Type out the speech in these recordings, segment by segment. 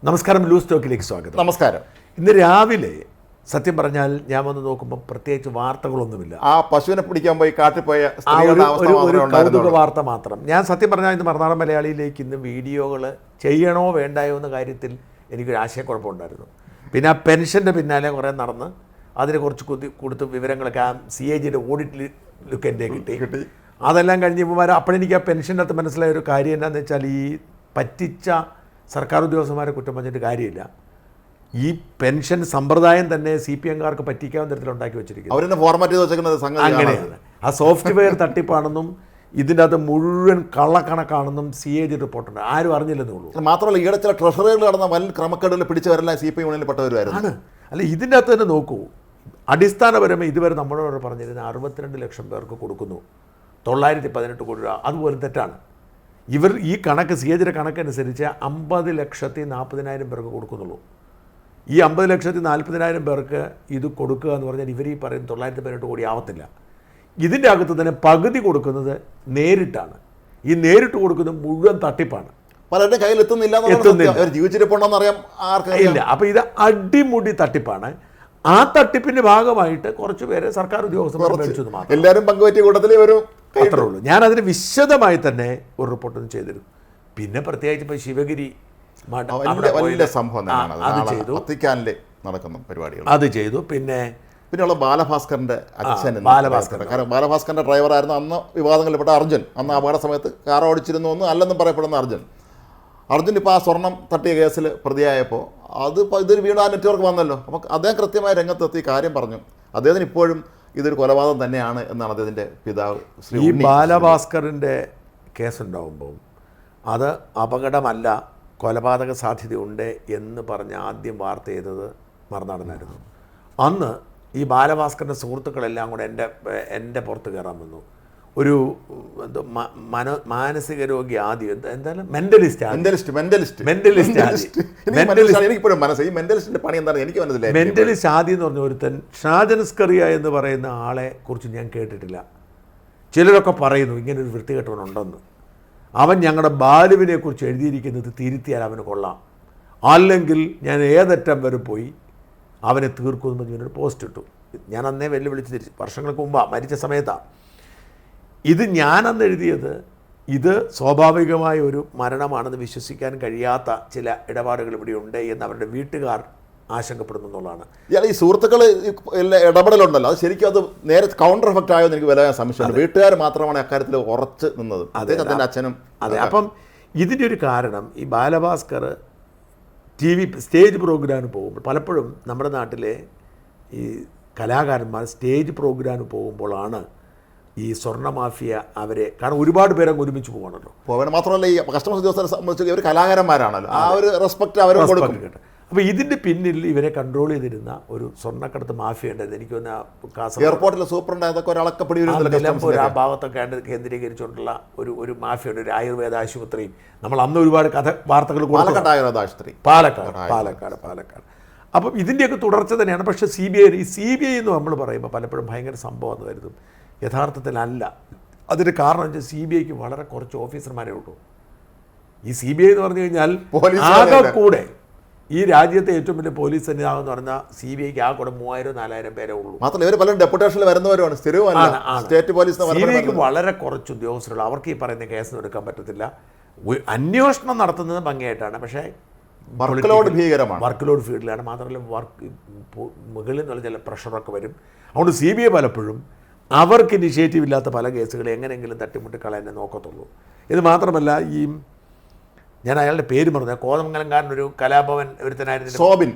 നമസ്കാരം, ലൂസ് ടോക്കിലേക്ക് സ്വാഗതം. നമസ്കാരം. ഇന്ന് രാവിലെ സത്യം പറഞ്ഞാൽ ഞാൻ വന്ന് നോക്കുമ്പോൾ പ്രത്യേകിച്ച് വാർത്തകളൊന്നുമില്ല. ആ പശുവിനെ പിടിക്കാൻ പോയി കാട്ടിൽ പോയ ഒരു കൗതുക വാർത്ത മാത്രം. ഞാൻ സത്യം പറഞ്ഞാൽ ഇന്ന് മറുനാടൻ മലയാളിയിലേക്ക് ഇന്ന് വീഡിയോകൾ ചെയ്യണോ വേണ്ടായോ എന്ന കാര്യത്തിൽ എനിക്കൊരു ആശയക്കുഴപ്പമുണ്ടായിരുന്നു. പിന്നെ ആ പെൻഷൻ്റെ പിന്നാലെ കുറേ നടന്ന് അതിന് കുറച്ച് കൊടുത്ത് വിവരങ്ങളൊക്കെ ആ CAGയുടെ ഓഡിറ്റിലൊക്കെ എൻ്റെ കിട്ടി. അതെല്ലാം കഴിഞ്ഞപ്പോൾ അപ്പോഴെനിക്ക് ആ പെൻഷൻ്റെ അകത്ത് മനസ്സിലായ ഒരു കാര്യം എന്താണെന്ന് വെച്ചാൽ, ഈ പറ്റിച്ച സർക്കാർ ഉദ്യോഗസ്ഥന്മാരെ കുറ്റം പറഞ്ഞിട്ട് കാര്യമില്ല. ഈ പെൻഷൻ സമ്പ്രദായം തന്നെ CPM-കാർക്ക് പറ്റിക്കാവുന്ന തരത്തിൽ ഉണ്ടാക്കി വെച്ചിരിക്കുന്നു. അവരെന്നെ ഫോർമാറ്റ് ചെയ്ത് വെച്ചിരിക്കുന്നത് അങ്ങനെയാണ്. ആ സോഫ്റ്റ്വെയർ തട്ടിപ്പാണെന്നും ഇതിൻ്റെ അകത്ത് മുഴുവൻ കള്ളക്കണക്കാണെന്നും CAG റിപ്പോർട്ടുണ്ട്. ആരും അറിഞ്ഞില്ലെന്നേ ഉള്ളൂ. മാത്രമല്ല, ഈയിടെ ചില ട്രഷറികൾ നടന്ന വൻ ക്രമക്കേടുകൾ പിടിച്ചവരെല്ലാം CPM യൂണിയനിൽപ്പെട്ടവരുമായിരുന്നു. അല്ല, ഇതിൻ്റെ അകത്ത് തന്നെ നോക്കൂ, അടിസ്ഥാനപരമായി ഇതുവരെ നമ്മളോട് പറഞ്ഞിരുന്ന 62 ലക്ഷം പേർക്ക് കൊടുക്കുന്നു, 918 കോടി രൂപ, അതുപോലെ തെറ്റാണ്. ഇവർ ഈ കണക്ക് CAGയുടെ കണക്കനുസരിച്ച് 50,40,000 പേർക്ക് കൊടുക്കുന്നുള്ളൂ. ഈ 50,40,000 പേർക്ക് ഇത് കൊടുക്കുക എന്ന് പറഞ്ഞാൽ ഇവർ ഈ പറയുന്ന 918 കോടി ആവത്തില്ല. ഇതിൻ്റെ അകത്ത് തന്നെ പകുതി കൊടുക്കുന്നത് നേരിട്ടാണ്. ഈ നേരിട്ട് കൊടുക്കുന്നത് മുഴുവൻ തട്ടിപ്പാണ്. പലരുടെ കയ്യിൽ എത്തുന്നില്ല. ഇല്ല. അപ്പോൾ ഇത് അടിമുടി തട്ടിപ്പാണ്. ആ തട്ടിപ്പിന്റെ ഭാഗമായിട്ട് കുറച്ച് പേര് സർക്കാർ ഉദ്യോഗസ്ഥർ എല്ലാവരും പങ്കുപറ്റിയ കൂട്ടത്തിൽ അത്രേ ഉള്ളൂ. ഞാൻ അതിന് വിശദമായി തന്നെ ഒരു റിപ്പോർട്ടൊന്നും ചെയ്തിരുന്നു. പിന്നെ പ്രത്യേകിച്ച് ഇപ്പോൾ ശിവഗിരി വലിയ സംഭവം അത് ചെയ്തു, നടക്കുന്ന പരിപാടികൾ അത് ചെയ്തു. പിന്നെയുള്ള ബാലഭാസ്കറിന്റെ അച്ഛൻ, കാരണം ബാലഭാസ്കറിന്റെ ഡ്രൈവറായിരുന്നു അന്ന് വിവാദങ്ങളിൽപ്പെട്ട അർജുൻ. അന്ന് അപകട സമയത്ത് കാർ ഓടിച്ചിരുന്നു എന്ന് അല്ലെന്നും പറയപ്പെടുന്ന അർജുൻ ഇപ്പോൾ ആ സ്വർണം തട്ടിയ കേസിൽ പ്രതിയായപ്പോൾ ഇതൊരു വീണ്ടും ആ നെറ്റ്വർക്ക് വന്നല്ലോ. അപ്പോൾ അദ്ദേഹം കൃത്യമായ രംഗത്തെത്തി കാര്യം പറഞ്ഞു. അദ്ദേഹത്തിന് ഇപ്പോഴും ഇതൊരു കൊലപാതകം തന്നെയാണ് എന്നാണ് അദ്ദേഹത്തിൻ്റെ പിതാവ് ശ്രീ. ഈ ബാലഭാസ്കറിൻ്റെ കേസുണ്ടാവുമ്പോൾ അത് അപകടമല്ല, കൊലപാതക സാധ്യതയുണ്ട് എന്ന് പറഞ്ഞ് ആദ്യം വാർത്ത ചെയ്തത് മറുനാടനായിരുന്നു. അന്ന് ഈ ബാലഭാസ്കറിൻ്റെ സുഹൃത്തുക്കളെല്ലാം കൂടെ എൻ്റെ പുറത്ത് കയറാൻ വന്നു. ഒരു മാനസിക രോഗി ആദ്യം എന്തായാലും മെൻ്റലിസ്റ്റ് ആദ്യം എന്ന് പറഞ്ഞ ഒരുത്തൻ ഷാജൻ സ്കറിയ എന്ന് പറയുന്ന ആളെ കുറിച്ച് ഞാൻ കേട്ടിട്ടില്ല. ചിലരൊക്കെ പറയുന്നു ഇങ്ങനെ ഒരു വൃത്തികെട്ടവനുണ്ടെന്ന്. അവൻ ഞങ്ങളുടെ ബാലുവിനെ കുറിച്ച് എഴുതിയിരിക്കുന്നത് തിരുത്തിയാൽ അവന് കൊള്ളാം, അല്ലെങ്കിൽ ഞാൻ ഏതറ്റം വരെ പോയി അവനെ തീർക്കുമെന്ന് പറഞ്ഞൊരു പോസ്റ്റ് ഇട്ടു. ഞാൻ അന്നേ വെല്ലുവിളിച്ച് തിരിച്ചു. വർഷങ്ങൾക്ക് മുമ്പാണ്, മരിച്ച സമയത്താണ്. ഇത് ഞാനന്ന് എഴുതിയത് ഇത് സ്വാഭാവികമായ ഒരു മരണമാണെന്ന് വിശ്വസിക്കാൻ കഴിയാത്ത ചില ഇടപാടുകൾ ഇവിടെ ഉണ്ട് എന്ന് അവരുടെ വീട്ടുകാർ ആശങ്കപ്പെടുന്നു എന്നുള്ളതാണ്. ഈ സുഹൃത്തുക്കൾ ഇടപെടലുണ്ടല്ലോ, അത് ശരിക്കും അത് നേരെ കൗണ്ടർ എഫക്റ്റ് ആയോ എന്ന് എനിക്ക് വില സംശയമുണ്ട്. വീട്ടുകാർ മാത്രമാണ് അക്കാര്യത്തിൽ ഉറച്ച് നിന്നത്, അദ്ദേഹത്തിൻ്റെ അച്ഛനും. അതെ. അപ്പം ഇതിൻ്റെ ഒരു കാരണം, ഈ ബാലഭാസ്കർ സ്റ്റേജ് പ്രോഗ്രാമിന് പോകുമ്പോൾ പലപ്പോഴും നമ്മുടെ നാട്ടിലെ ഈ കലാകാരന്മാർ സ്റ്റേജ് പ്രോഗ്രാമിന് പോകുമ്പോഴാണ് ഈ സ്വർണ്ണ മാഫിയ അവരെ, കാരണം ഒരുപാട് പേരങ്ങ് ഒരുമിച്ച് പോകണല്ലോ. പോകാൻ മാത്രമല്ല, ഈ കസ്റ്റമേഴ്സ് ഉദ്യോഗസ്ഥരെ സംബന്ധിച്ച് ഇവർ കലാകാരന്മാരാണല്ലോ, ആ ഒരു റെസ്പെക്റ്റ് അവർ കൊടുക്കും. അപ്പോൾ ഇതിൻ്റെ പിന്നിൽ ഇവരെ കൺട്രോൾ ചെയ്തിരുന്ന ഒരു സ്വർണ്ണക്കടത്ത് മാഫിയ ഉണ്ടായത്. എനിക്ക് തോന്നുന്ന എയർപോർട്ടിലെ സൂപ്രണ്ട് അതൊക്കെ ഒരാളൊക്കെ ആ ഭാഗത്തൊക്കെ കേന്ദ്രീകരിച്ചുകൊണ്ടുള്ള ഒരു മാഫിയുണ്ട്. ഒരു ആയുർവേദ ആശുപത്രിയും നമ്മൾ അന്ന് ഒരുപാട് വാർത്തകൾ പാലക്കാട് ആയുർവേദ ആശുപത്രി, പാലക്കാട്. അപ്പം ഇതിൻ്റെയൊക്കെ തുടർച്ച തന്നെയാണ്. പക്ഷേ CBI എന്ന് നമ്മൾ പറയുമ്പോൾ പലപ്പോഴും ഭയങ്കര സംഭവം കരുതും. യഥാർത്ഥത്തിലല്ല. അതിൻ്റെ കാരണം വെച്ചാൽ CBIക്ക് വളരെ കുറച്ച് ഓഫീസർമാരേ ഉള്ളൂ. ഈ CBI എന്ന് പറഞ്ഞു കഴിഞ്ഞാൽ ആകെ കൂടെ ഈ രാജ്യത്തെ ഏറ്റവും വലിയ പോലീസ് സന്നിധാനം എന്ന് പറഞ്ഞാൽ CBIക്ക് ആ കൂടെ 3000-4000 പേരേ ഉള്ളൂ. മാത്രമല്ല ഇവർ പല ഡെപ്യൂട്ടേഷനിൽ വരുന്നവരുമാണ്, സ്റ്റേറ്റ് പോലീസ്. CBIക്ക് വളരെ കുറച്ച് ഉദ്യോഗസ്ഥരുള്ളൂ. അവർക്ക് ഈ പറയുന്ന കേസ് എടുക്കാൻ പറ്റത്തില്ല. അന്വേഷണം നടത്തുന്നത് ഭംഗിയായിട്ടാണ്, പക്ഷേ വർക്ക് ലോഡ് ഭീകരമാണ്, വർക്ക് ലോഡ് ഫീൽഡിലാണ്. മാത്രമല്ല മുകളിൽ നിന്നുള്ള ചില പ്രഷറൊക്കെ വരും. അതുകൊണ്ട് CBI പലപ്പോഴും അവർക്ക് ഇനിഷ്യേറ്റീവ് ഇല്ലാത്ത പല കേസുകളെ എങ്ങനെയെങ്കിലും തട്ടിമുട്ടി കളയാനേ നോക്കത്തുള്ളൂ. ഇത് മാത്രമല്ല, ഈ ഞാൻ അയാളുടെ പേര് പറഞ്ഞു, കോതമംഗലംകാരനൊരു കലാഭവൻ ഒരുത്തനായിരുന്നു സോബിൻ.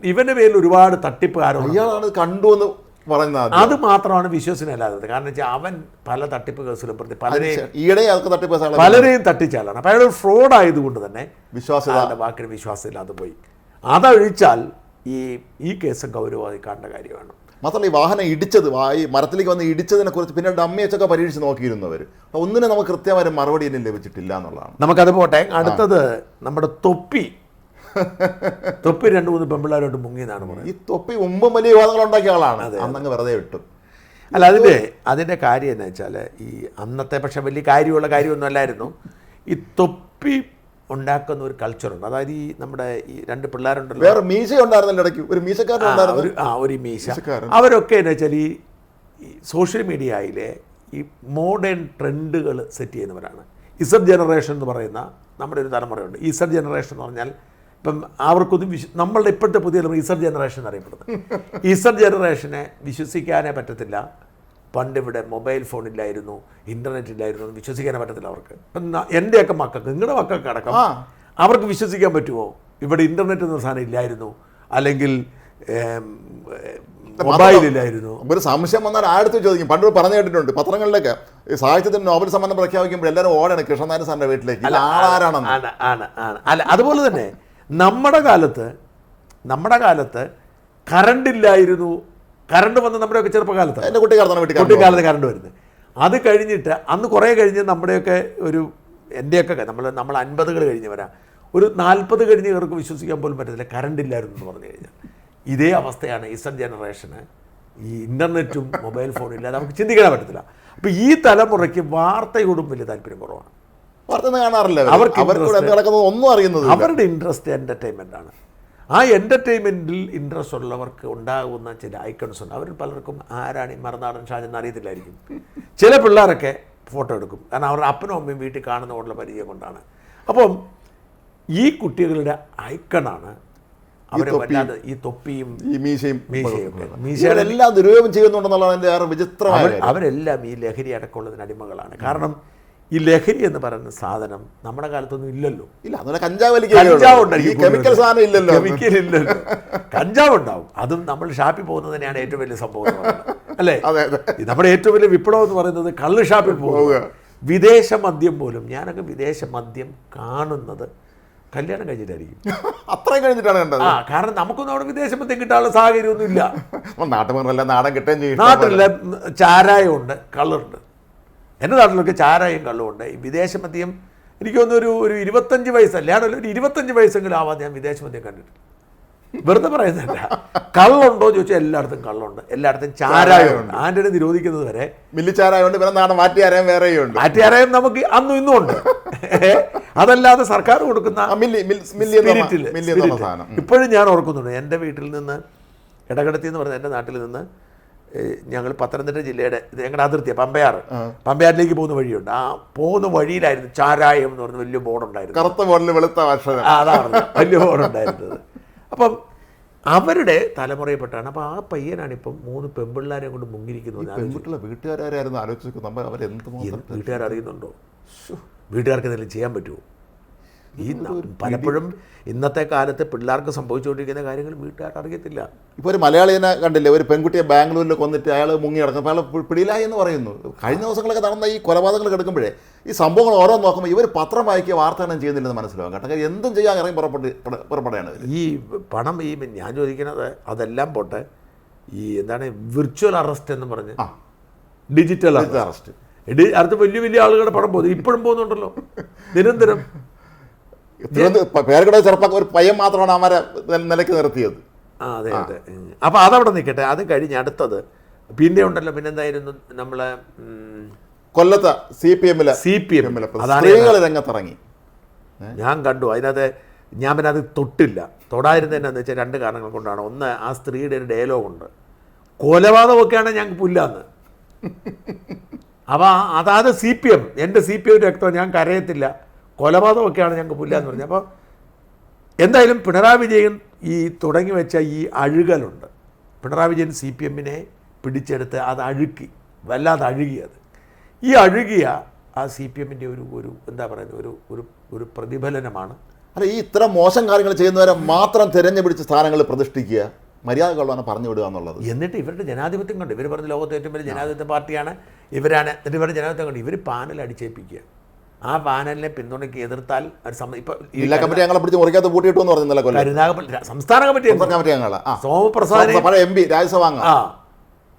ഇവൻ്റെ പേരിൽ ഒരുപാട് തട്ടിപ്പുകാരുണ്ട്. ഇയാളാണ് കണ്ടു എന്ന് പറയുന്നത്. അത് മാത്രമാണ് വിശ്വസനീയമല്ലാത്തത്. കാരണം വെച്ചാൽ അവൻ പല തട്ടിപ്പ് കേസിലും പ്രതി പലരെയും തട്ടിച്ചാലാണ്. അപ്പം അയാൾ ഫ്രോഡ് ആയതുകൊണ്ട് തന്നെ വാക്കിന് വിശ്വാസമില്ലാതെ പോയി. അതഴിച്ചാൽ ഈ കേസ് ഗൗരവമായി കാണേണ്ട കാര്യമാണ്. മാത്രമല്ല, ഈ വാഹനം ഇടിച്ചത്, ഈ മരത്തിലേക്ക് വന്ന് ഇടിച്ചതിനെ കുറിച്ച് പിന്നെ ഡമ്മി വെച്ചൊക്കെ പരീക്ഷിച്ച് നോക്കിയിരുന്നവർ. ഒന്നിനും നമുക്ക് കൃത്യമായ മറുപടി ഒന്നും ലഭിച്ചിട്ടില്ല എന്നുള്ളതാണ്. നമുക്കത് പോട്ടെ. അടുത്തത് നമ്മുടെ തൊപ്പി 2-3 പെമ്പിള്ളാരോട്ട് മുങ്ങിയെന്നാണ് പറയുന്നത്. ഈ തൊപ്പി മുമ്പും വലിയ വിവാദങ്ങൾ ഉണ്ടാക്കിയ ആളാണ്, അന്നങ്ങ് വെറുതെ വിട്ടു. അല്ല, അതിൻ്റെ കാര്യം എന്ന് വെച്ചാൽ, ഈ അന്നത്തെ പക്ഷെ വലിയ കാര്യമുള്ള കാര്യമൊന്നും അല്ലായിരുന്നു. ഈ തൊപ്പി ഉണ്ടാക്കുന്ന ഒരു കൾച്ചറുണ്ട്. അതായത് ഈ നമ്മുടെ ഈ രണ്ട് പിള്ളേരുണ്ടല്ലോ, വേറെ മീശ ഉണ്ടായിരുന്നല്ലോ ഇടയ്ക്ക്, ഒരു മീശക്കാരൻ ഉണ്ടായിരുന്നു. ഒരു മീശ. അവരൊക്കെ എന്ന് വെച്ചാൽ ഈ സോഷ്യൽ മീഡിയയിലെ ഈ മോഡേൺ ട്രെൻഡുകൾ സെറ്റ് ചെയ്യുന്നവരാണ്. ഇസഡ് ജനറേഷൻ എന്ന് പറയുന്ന നമ്മുടെ ഒരു തലമുറയുണ്ട്. ഇസഡ് ജനറേഷൻ എന്ന് പറഞ്ഞാൽ ഇപ്പം അവർക്കൊന്നും നമ്മളുടെ ഇപ്പോഴത്തെ പുതിയ തലമുറ ഇസഡ് ജനറേഷൻ എന്നറിയപ്പെടുന്നത്. ഇസഡ് ജനറേഷനെ വിശ്വസിക്കാനേ പറ്റത്തില്ല. പണ്ടിവിടെ മൊബൈൽ ഫോണില്ലായിരുന്നു, ഇൻ്റർനെറ്റ് ഇല്ലായിരുന്നു എന്ന് വിശ്വസിക്കാനേ പറ്റത്തില്ല അവർക്ക്. ഇപ്പം എൻ്റെയൊക്കെ മക്കൾക്ക്, നിങ്ങളുടെ മക്കൾക്ക് അടക്കം അവർക്ക് വിശ്വസിക്കാൻ പറ്റുമോ ഇവിടെ ഇൻ്റർനെറ്റ് എന്ന സാധനം ഇല്ലായിരുന്നു, അല്ലെങ്കിൽ മൊബൈലില്ലായിരുന്നു? ഒരു സംശയം വന്നാൽ ആടുത്ത് ചോദിക്കും. പണ്ട് പറഞ്ഞു കേട്ടിട്ടുണ്ട് പത്രങ്ങളിലൊക്കെ ഈ സാഹിത്യത്തിന് നോബൽ സമ്മാനം പ്രഖ്യാപിക്കുമ്പോൾ എല്ലാവരും ഓടാണ് കൃഷ്ണനാരായണ സാറിൻ്റെ വീട്ടിലേക്ക്. ആളാരാണെന്ന്. അല്ല, അതുപോലെ തന്നെ നമ്മുടെ കാലത്ത് കറണ്ട് ഇല്ലായിരുന്നു. കറണ്ട് വന്ന് നമ്മുടെയൊക്കെ ചെറുപ്പകാലത്ത്, എൻ്റെ കുട്ടിക്കാലത്ത് കറണ്ട് വരുന്നത്. അത് കഴിഞ്ഞിട്ട് അന്ന് കുറേ കഴിഞ്ഞ് നമ്മുടെയൊക്കെ എൻ്റെയൊക്കെ നമ്മൾ 50 കഴിഞ്ഞവരാ, ഒരു 40 കഴിഞ്ഞ് ഇവർക്ക് വിശ്വസിക്കാൻ പോലും പറ്റത്തില്ല കറണ്ട് ഇല്ലായിരുന്നു എന്ന് പറഞ്ഞു കഴിഞ്ഞാൽ. ഇതേ അവസ്ഥയാണ് ഇസഡ് ജനറേഷന്. ഈ ഇൻ്റർനെറ്റും മൊബൈൽ ഫോണും ഇല്ലാതെ നമുക്ക് ചിന്തിക്കാൻ പറ്റത്തില്ല. അപ്പോൾ ഈ തലമുറയ്ക്ക് വാർത്തയോടും വലിയ താല്പര്യം കുറവാണ്. വാർത്ത കാണാറില്ല. ഒന്നും അറിയുന്നത് അവരുടെ ഇൻട്രസ്റ്റ് എൻ്റർടൈൻമെൻ്റാണ്. ആ എൻ്റർടൈൻമെൻറ്റിൽ ഇൻട്രസ്റ്റ് ഉള്ളവർക്ക് ഉണ്ടാകുന്ന ചില ഐക്കൺസ് ഉണ്ട്. അവർ പലർക്കും ആരാണ് ഈ മറുനാടൻ ഷാജൻ എന്ന് അറിയത്തില്ലായിരിക്കും. ചില പിള്ളേരൊക്കെ ഫോട്ടോ എടുക്കും, കാരണം അവരുടെ അപ്പനും അമ്മയും വീട്ടിൽ കാണുന്നതോടുള്ള പരിചയം കൊണ്ടാണ്. അപ്പം ഈ കുട്ടികളുടെ ഐക്കണാണ് അവരെ വല്ലാതെ ഈ തൊപ്പിയും ഈ മീശയും എല്ലാം ദുരുപയോഗം ചെയ്യുന്നുണ്ടെന്നുള്ളതാണ് എൻ്റെ ഏറെ വിചിത്രമായ. അവരെല്ലാം ഈ ലഹരി അടക്കമുള്ളതിന് അടിമകളാണ്. കാരണം ഈ ലഹരി എന്ന് പറയുന്ന സാധനം നമ്മുടെ കാലത്തൊന്നും ഇല്ലല്ലോ. ഇല്ല, കഞ്ചാവ് കെമിക്കൽ സാധനം ഇല്ലല്ലോ. കഞ്ചാവ് ഉണ്ടാവും, അതും നമ്മൾ ഷാപ്പിൽ പോകുന്നത് തന്നെയാണ് ഏറ്റവും വലിയ സംഭവം അല്ലേ? നമ്മുടെ ഏറ്റവും വലിയ വിപ്ലവം എന്ന് പറയുന്നത് കള്ള് ഷാപ്പിൽ പോകുക. വിദേശ മദ്യം പോലും, ഞാനൊക്കെ വിദേശ മദ്യം കാണുന്നത് കല്യാണം കഴിഞ്ഞിട്ടായിരിക്കും. അത്രയും കഴിഞ്ഞിട്ടാണ് കണ്ടത്. കാരണം നമുക്കൊന്നും അവിടെ വിദേശ മദ്യം കിട്ടാനുള്ള സാഹചര്യമൊന്നും ഇല്ല. നാടൻ കിട്ടുകയും ചെയ്യും. നാട്ടിലെ ചാരായമുണ്ട്, കള്ളുണ്ട്. എൻ്റെ നാട്ടിലൊക്കെ ചാരായം കള്ളുമുണ്ട്. ഈ വിദേശ മദ്യം എനിക്ക് തോന്നുന്നു ഒരു 25 വയസ്സല്ല, ഒരു 25 വയസ്സെങ്കിലും ആവാതെ ഞാൻ വിദേശ മദ്യം കണ്ടിട്ടില്ല. വെറുതെ പറയുന്നില്ല. കള്ളുണ്ടോ ചോദിച്ചാൽ എല്ലായിടത്തും കള്ളുണ്ട്, എല്ലായിടത്തും ചാരായമുണ്ട്. ആൻ്റെ നിരോധിക്കുന്നത് വരെ മില്ലിച്ചാരായമുണ്ട്, പിന്നെ നാടൻ മാറ്റിയാരായം വേറെയുണ്ട്. മാറ്റിയാരായം നമുക്ക് അന്നും ഇന്നും ഉണ്ട്. അതല്ലാതെ സർക്കാർ കൊടുക്കുന്ന ഇപ്പോഴും ഞാൻ ഓർക്കുന്നുണ്ട്. എൻ്റെ വീട്ടിൽ നിന്ന് എടകടത്തി എന്ന് പറഞ്ഞ എൻ്റെ നാട്ടിൽ നിന്ന് ഞങ്ങൾ പത്തനംതിട്ട ജില്ലയുടെ ഞങ്ങളുടെ അതിർത്തിയാണ് പമ്പയാറിലേക്ക് പോകുന്ന വഴിയുണ്ട്. ആ പോകുന്ന വഴിയിലായിരുന്നു ചാരായം എന്ന് പറഞ്ഞ വലിയ ബോർഡുണ്ടായിരുന്നു. കറുത്ത ബോർഡിൽ വെളുത്ത അക്ഷരം. അതാണ് വലിയ ബോർഡുണ്ടായിരുന്നത്. അപ്പം അവരുടെ തലമുറയിൽപ്പെട്ടാണ്. അപ്പോൾ ആ പയ്യനാണിപ്പം 3 പെൺപിള്ളേരെ കൊണ്ട് മുങ്ങിയിരിക്കുന്നത്. വീട്ടുകാരായിരുന്നു ആലോചിച്ചു. വീട്ടുകാരറിയുന്നുണ്ടോ? വീട്ടുകാർക്ക് എന്തെങ്കിലും ചെയ്യാൻ പറ്റുമോ? ഈ പലപ്പോഴും ഇന്നത്തെ കാലത്ത് പിള്ളേർക്ക് സംഭവിച്ചുകൊണ്ടിരിക്കുന്ന കാര്യങ്ങൾ വീട്ടുകാർക്ക് അറിയത്തില്ല. ഇപ്പോൾ ഒരു മലയാളിനെ കണ്ടില്ലേ, ഒരു പെൺകുട്ടിയെ ബാംഗ്ലൂരിൽ കൊന്നിട്ട് അയാൾ മുങ്ങി കിടക്കും, അയാൾ പിടിയിലായി എന്ന് പറയുന്നു. കഴിഞ്ഞ ദിവസങ്ങളൊക്കെ നടന്ന ഈ കൊലപാതകങ്ങൾ കിടക്കുമ്പോഴേ ഈ സംഭവങ്ങൾ ഓരോ നോക്കുമ്പോൾ ഇവർ പത്രം വായിക്കുക വാർത്തകളും ചെയ്യുന്നില്ലെന്ന് മനസ്സിലാവും. കേട്ടോ, എന്തും ചെയ്യാൻ ഇറങ്ങി പുറപ്പെടുകയാണ്. ഈ പണം ഞാൻ ചോദിക്കുന്നത് അതെല്ലാം പോട്ടെ, ഈ എന്താണ് വിർച്വൽ അറസ്റ്റ് എന്ന് പറഞ്ഞ് ഡിജിറ്റൽ അറസ്റ്റ് അടുത്ത് വലിയ വലിയ ആളുകളുടെ പണം പോകുന്നു. ഇപ്പോഴും പോകുന്നുണ്ടല്ലോ നിരന്തരം. പേരുകളുടെ ചെറുപ്പം ഒരു പയ്യൻ മാത്രമാണ് അവരെ നിലയ്ക്ക് നിർത്തിയത്. അതെ. അപ്പോൾ അതവിടെ നിൽക്കട്ടെ. അത് കഴിഞ്ഞ് അടുത്തത് പിന്നെ ഉണ്ടല്ലോ, പിന്നെന്തായിരുന്നു നമ്മളെ കൊല്ലത്തെ CPM സ്ത്രീകൾ രംഗത്തിറങ്ങി. ഞാൻ കണ്ടു അതിനകത്ത്. ഞാൻ പിന്നെ അത് തൊട്ടില്ല. തൊടായിരുന്നതെന്നു വെച്ചാൽ 2 കാരണങ്ങൾ കൊണ്ടാണ്. ഒന്ന്, ആ സ്ത്രീയുടെ ഒരു ഡയലോഗുണ്ട്, കൊലപാതകമൊക്കെയാണ് ഞങ്ങൾക്ക് പുല്ലാന്ന്. അപ്പോൾ അതായത് CPM, എൻ്റെ CPM രക്തം, ഞാൻ കരയത്തില്ല, കൊലപാതകമൊക്കെയാണ് ഞങ്ങൾക്ക് പുല്ലാന്ന് പറഞ്ഞു. അപ്പോൾ എന്തായാലും പിണറായി വിജയൻ ഈ തുടങ്ങി വെച്ച ഈ അഴുകലുണ്ട്. പിണറായി വിജയൻ CPM പിടിച്ചെടുത്ത് അത് അഴുക്കി, വല്ലാതെ അഴുകിയത്. ഈ അഴുകിയ ആ CPM ഒരു എന്താ പറയുന്നത്, ഒരു പ്രതിഫലനമാണ്. അല്ല, ഈ ഇത്ര മോശം കാര്യങ്ങൾ ചെയ്യുന്നവരെ മാത്രം തിരഞ്ഞുപിടിച്ച് സ്ഥാനങ്ങളിൽ പ്രതിഷ്ഠിക്കുക, മര്യാദകളാണ് പറഞ്ഞു വിടുക എന്നുള്ളത്. എന്നിട്ട് ഇവരുടെ ജനാധിപത്യം കണ്ട് ഇവർ പറഞ്ഞ ലോകത്തെ ഏറ്റവും വലിയ ജനാധിപത്യ പാർട്ടിയാണ് ഇവരാണ്. എന്നിട്ട് ഇവരുടെ ജനാധിപത്യം കണ്ട് ഇവർ പാനൽ അടിച്ചേൽപ്പിക്കുക. ആ പാനലിനെ പിന്തുണയ്ക്ക് എതിർത്താൽ ജില്ലാ കമ്മിറ്റി ഞങ്ങളെ പിടിച്ച് മുറിക്കാത്ത പൂട്ടിയിട്ടു എന്ന് പറഞ്ഞില്ല. സംസ്ഥാന കമ്മിറ്റി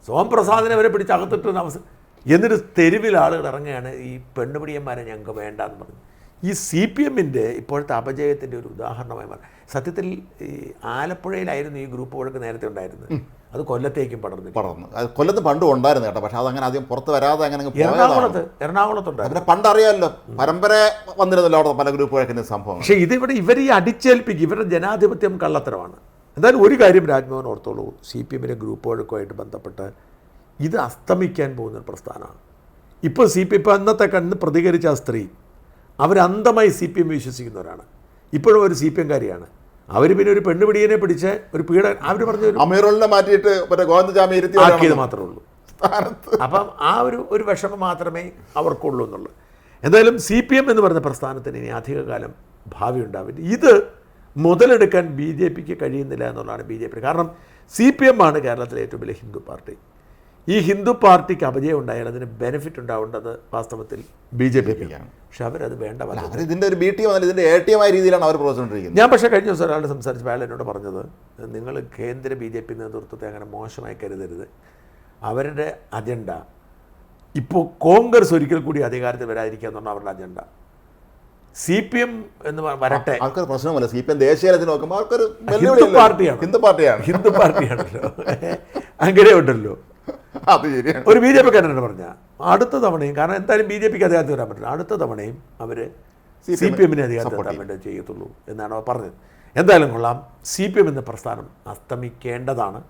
സോമപ്രസാദിനെ അവരെ പിടിച്ച് അകത്തിട്ടുന്ന അവസ്ഥ. എന്നിട്ട് തെരുവിൽ ആളുകൾ ഇറങ്ങുകയാണ്, ഈ പെണ്ണുപിടിയന്മാരെ ഞങ്ങൾക്ക് വേണ്ടെന്ന് പറഞ്ഞു. ഈ CPM ഇപ്പോഴത്തെ അപജയത്തിൻ്റെ ഒരു ഉദാഹരണമായി മാറി. സത്യത്തിൽ ഈ ആലപ്പുഴയിലായിരുന്നു ഈ ഗ്രൂപ്പ് വഴക്ക് നേരത്തെ ഉണ്ടായിരുന്നത്. അത് കൊല്ലത്തേക്കും പടർന്നു. അത് കൊല്ലത്ത് പണ്ടും ഉണ്ടായിരുന്നു കേട്ടോ, പക്ഷെ അതങ്ങനെ ആദ്യം പുറത്ത് വരാതെ അങ്ങനെ എറണാകുളത്തുണ്ട്. പിന്നെ പണ്ടറിയാമല്ലോ, പരമ്പര വന്നിരുന്നല്ലോ അവിടെ പല ഗ്രൂപ്പുകൾക്ക് സംഭവം. പക്ഷേ ഇവർ ഈ അടിച്ചേൽപ്പിക്കും, ഇവരുടെ ജനാധിപത്യം കള്ളത്തരമാണ്. എന്തായാലും ഒരു കാര്യം രാജ്മോഹൻ ഓർത്തോളൂ, CPM ഗ്രൂപ്പുകൾക്കുമായിട്ട് ബന്ധപ്പെട്ട് ഇത് അസ്തമിക്കാൻ പോകുന്നൊരു പ്രസ്ഥാനമാണ്. ഇപ്പോൾ ഇപ്പോൾ അന്നത്തെ കണ്ണ് പ്രതികരിച്ച ആ സ്ത്രീ അവരന്തമായി CPM വിശ്വസിക്കുന്നവരാണ്. ഇപ്പോഴും ഒരു CPM-കാരിയാണ്. അവർ പിന്നെ ഒരു പെണ്ണുപിടിയനെ പിടിച്ച് ഒരു അവർ പറഞ്ഞ അമീറുലിനെ മാറ്റിയിട്ട് ഗോവിന്ദചാമി ആക്കിയത് മാത്രമേ ഉള്ളൂ. അപ്പം ആ ഒരു വിഷമം മാത്രമേ അവർക്കുള്ളൂ എന്നുള്ളൂ. എന്തായാലും CPM എന്ന് പറഞ്ഞ പ്രസ്ഥാനത്തിന് ഇനി അധികകാലം ഭാവി ഉണ്ടാവില്ല. ഇത് മുതലെടുക്കാൻ BJPക്ക് കഴിയുന്നില്ല എന്നുള്ളതാണ് BJP. കാരണം CPM ആണ് കേരളത്തിലെ ഏറ്റവും വലിയ ഹിന്ദു പാർട്ടി. ഈ ഹിന്ദു പാർട്ടിക്ക് അപജയം ഉണ്ടായാൽ അതിന് ബെനിഫിറ്റ് ഉണ്ടാവേണ്ടത് വാസ്തവത്തിൽ BJPക്കാണ്. പക്ഷെ അവരത് വേണ്ട, ഇതിൻ്റെ ഒരു BTM ഇതിൻ്റെ ATM ആയ രീതിയിലാണ് അവർ പ്രവർത്തിച്ചുകൊണ്ടിരിക്കുന്നത്. ഞാൻ പക്ഷേ കഴിഞ്ഞ ദിവസം ഒരാളുടെ സംസാരിച്ചപ്പോൾ അയാൾ എന്നോട് പറഞ്ഞത്, നിങ്ങൾ കേന്ദ്ര BJP നേതൃത്വത്തെ അങ്ങനെ മോശമായി കരുതരുത്. അവരുടെ അജണ്ട ഇപ്പോൾ കോൺഗ്രസ് ഒരിക്കൽ കൂടി അധികാരത്തിൽ വരാതിരിക്കുക എന്നാണ് അവരുടെ അജണ്ട. CPM എന്ന് വരട്ടെ, ആൾക്കൊരു പ്രശ്നമല്ല. CPM ദേശീയ തലത്തിൽ നോക്കുമ്പോൾ ആൾക്കൊരു ഹിന്ദു പാർട്ടിയാണല്ലോ. അങ്ങനെ ഉണ്ടല്ലോ. ഒരു BJP-കാരനോട് പറഞ്ഞാൽ അടുത്ത തവണയും, കാരണം എന്തായാലും BJPക്ക് അധികാരത്തിൽ വരാൻ പറ്റില്ല, അടുത്ത തവണയും അവർ CPM-നെ അധികാരത്തിൽ വരാൻ വേണ്ടി ചെയ്യത്തുള്ളൂ എന്നാണ് അവർ പറഞ്ഞത്. എന്തായാലും കൊള്ളാം, CPM എന്ന പ്രസ്ഥാനം അസ്തമിക്കേണ്ടതാണ്.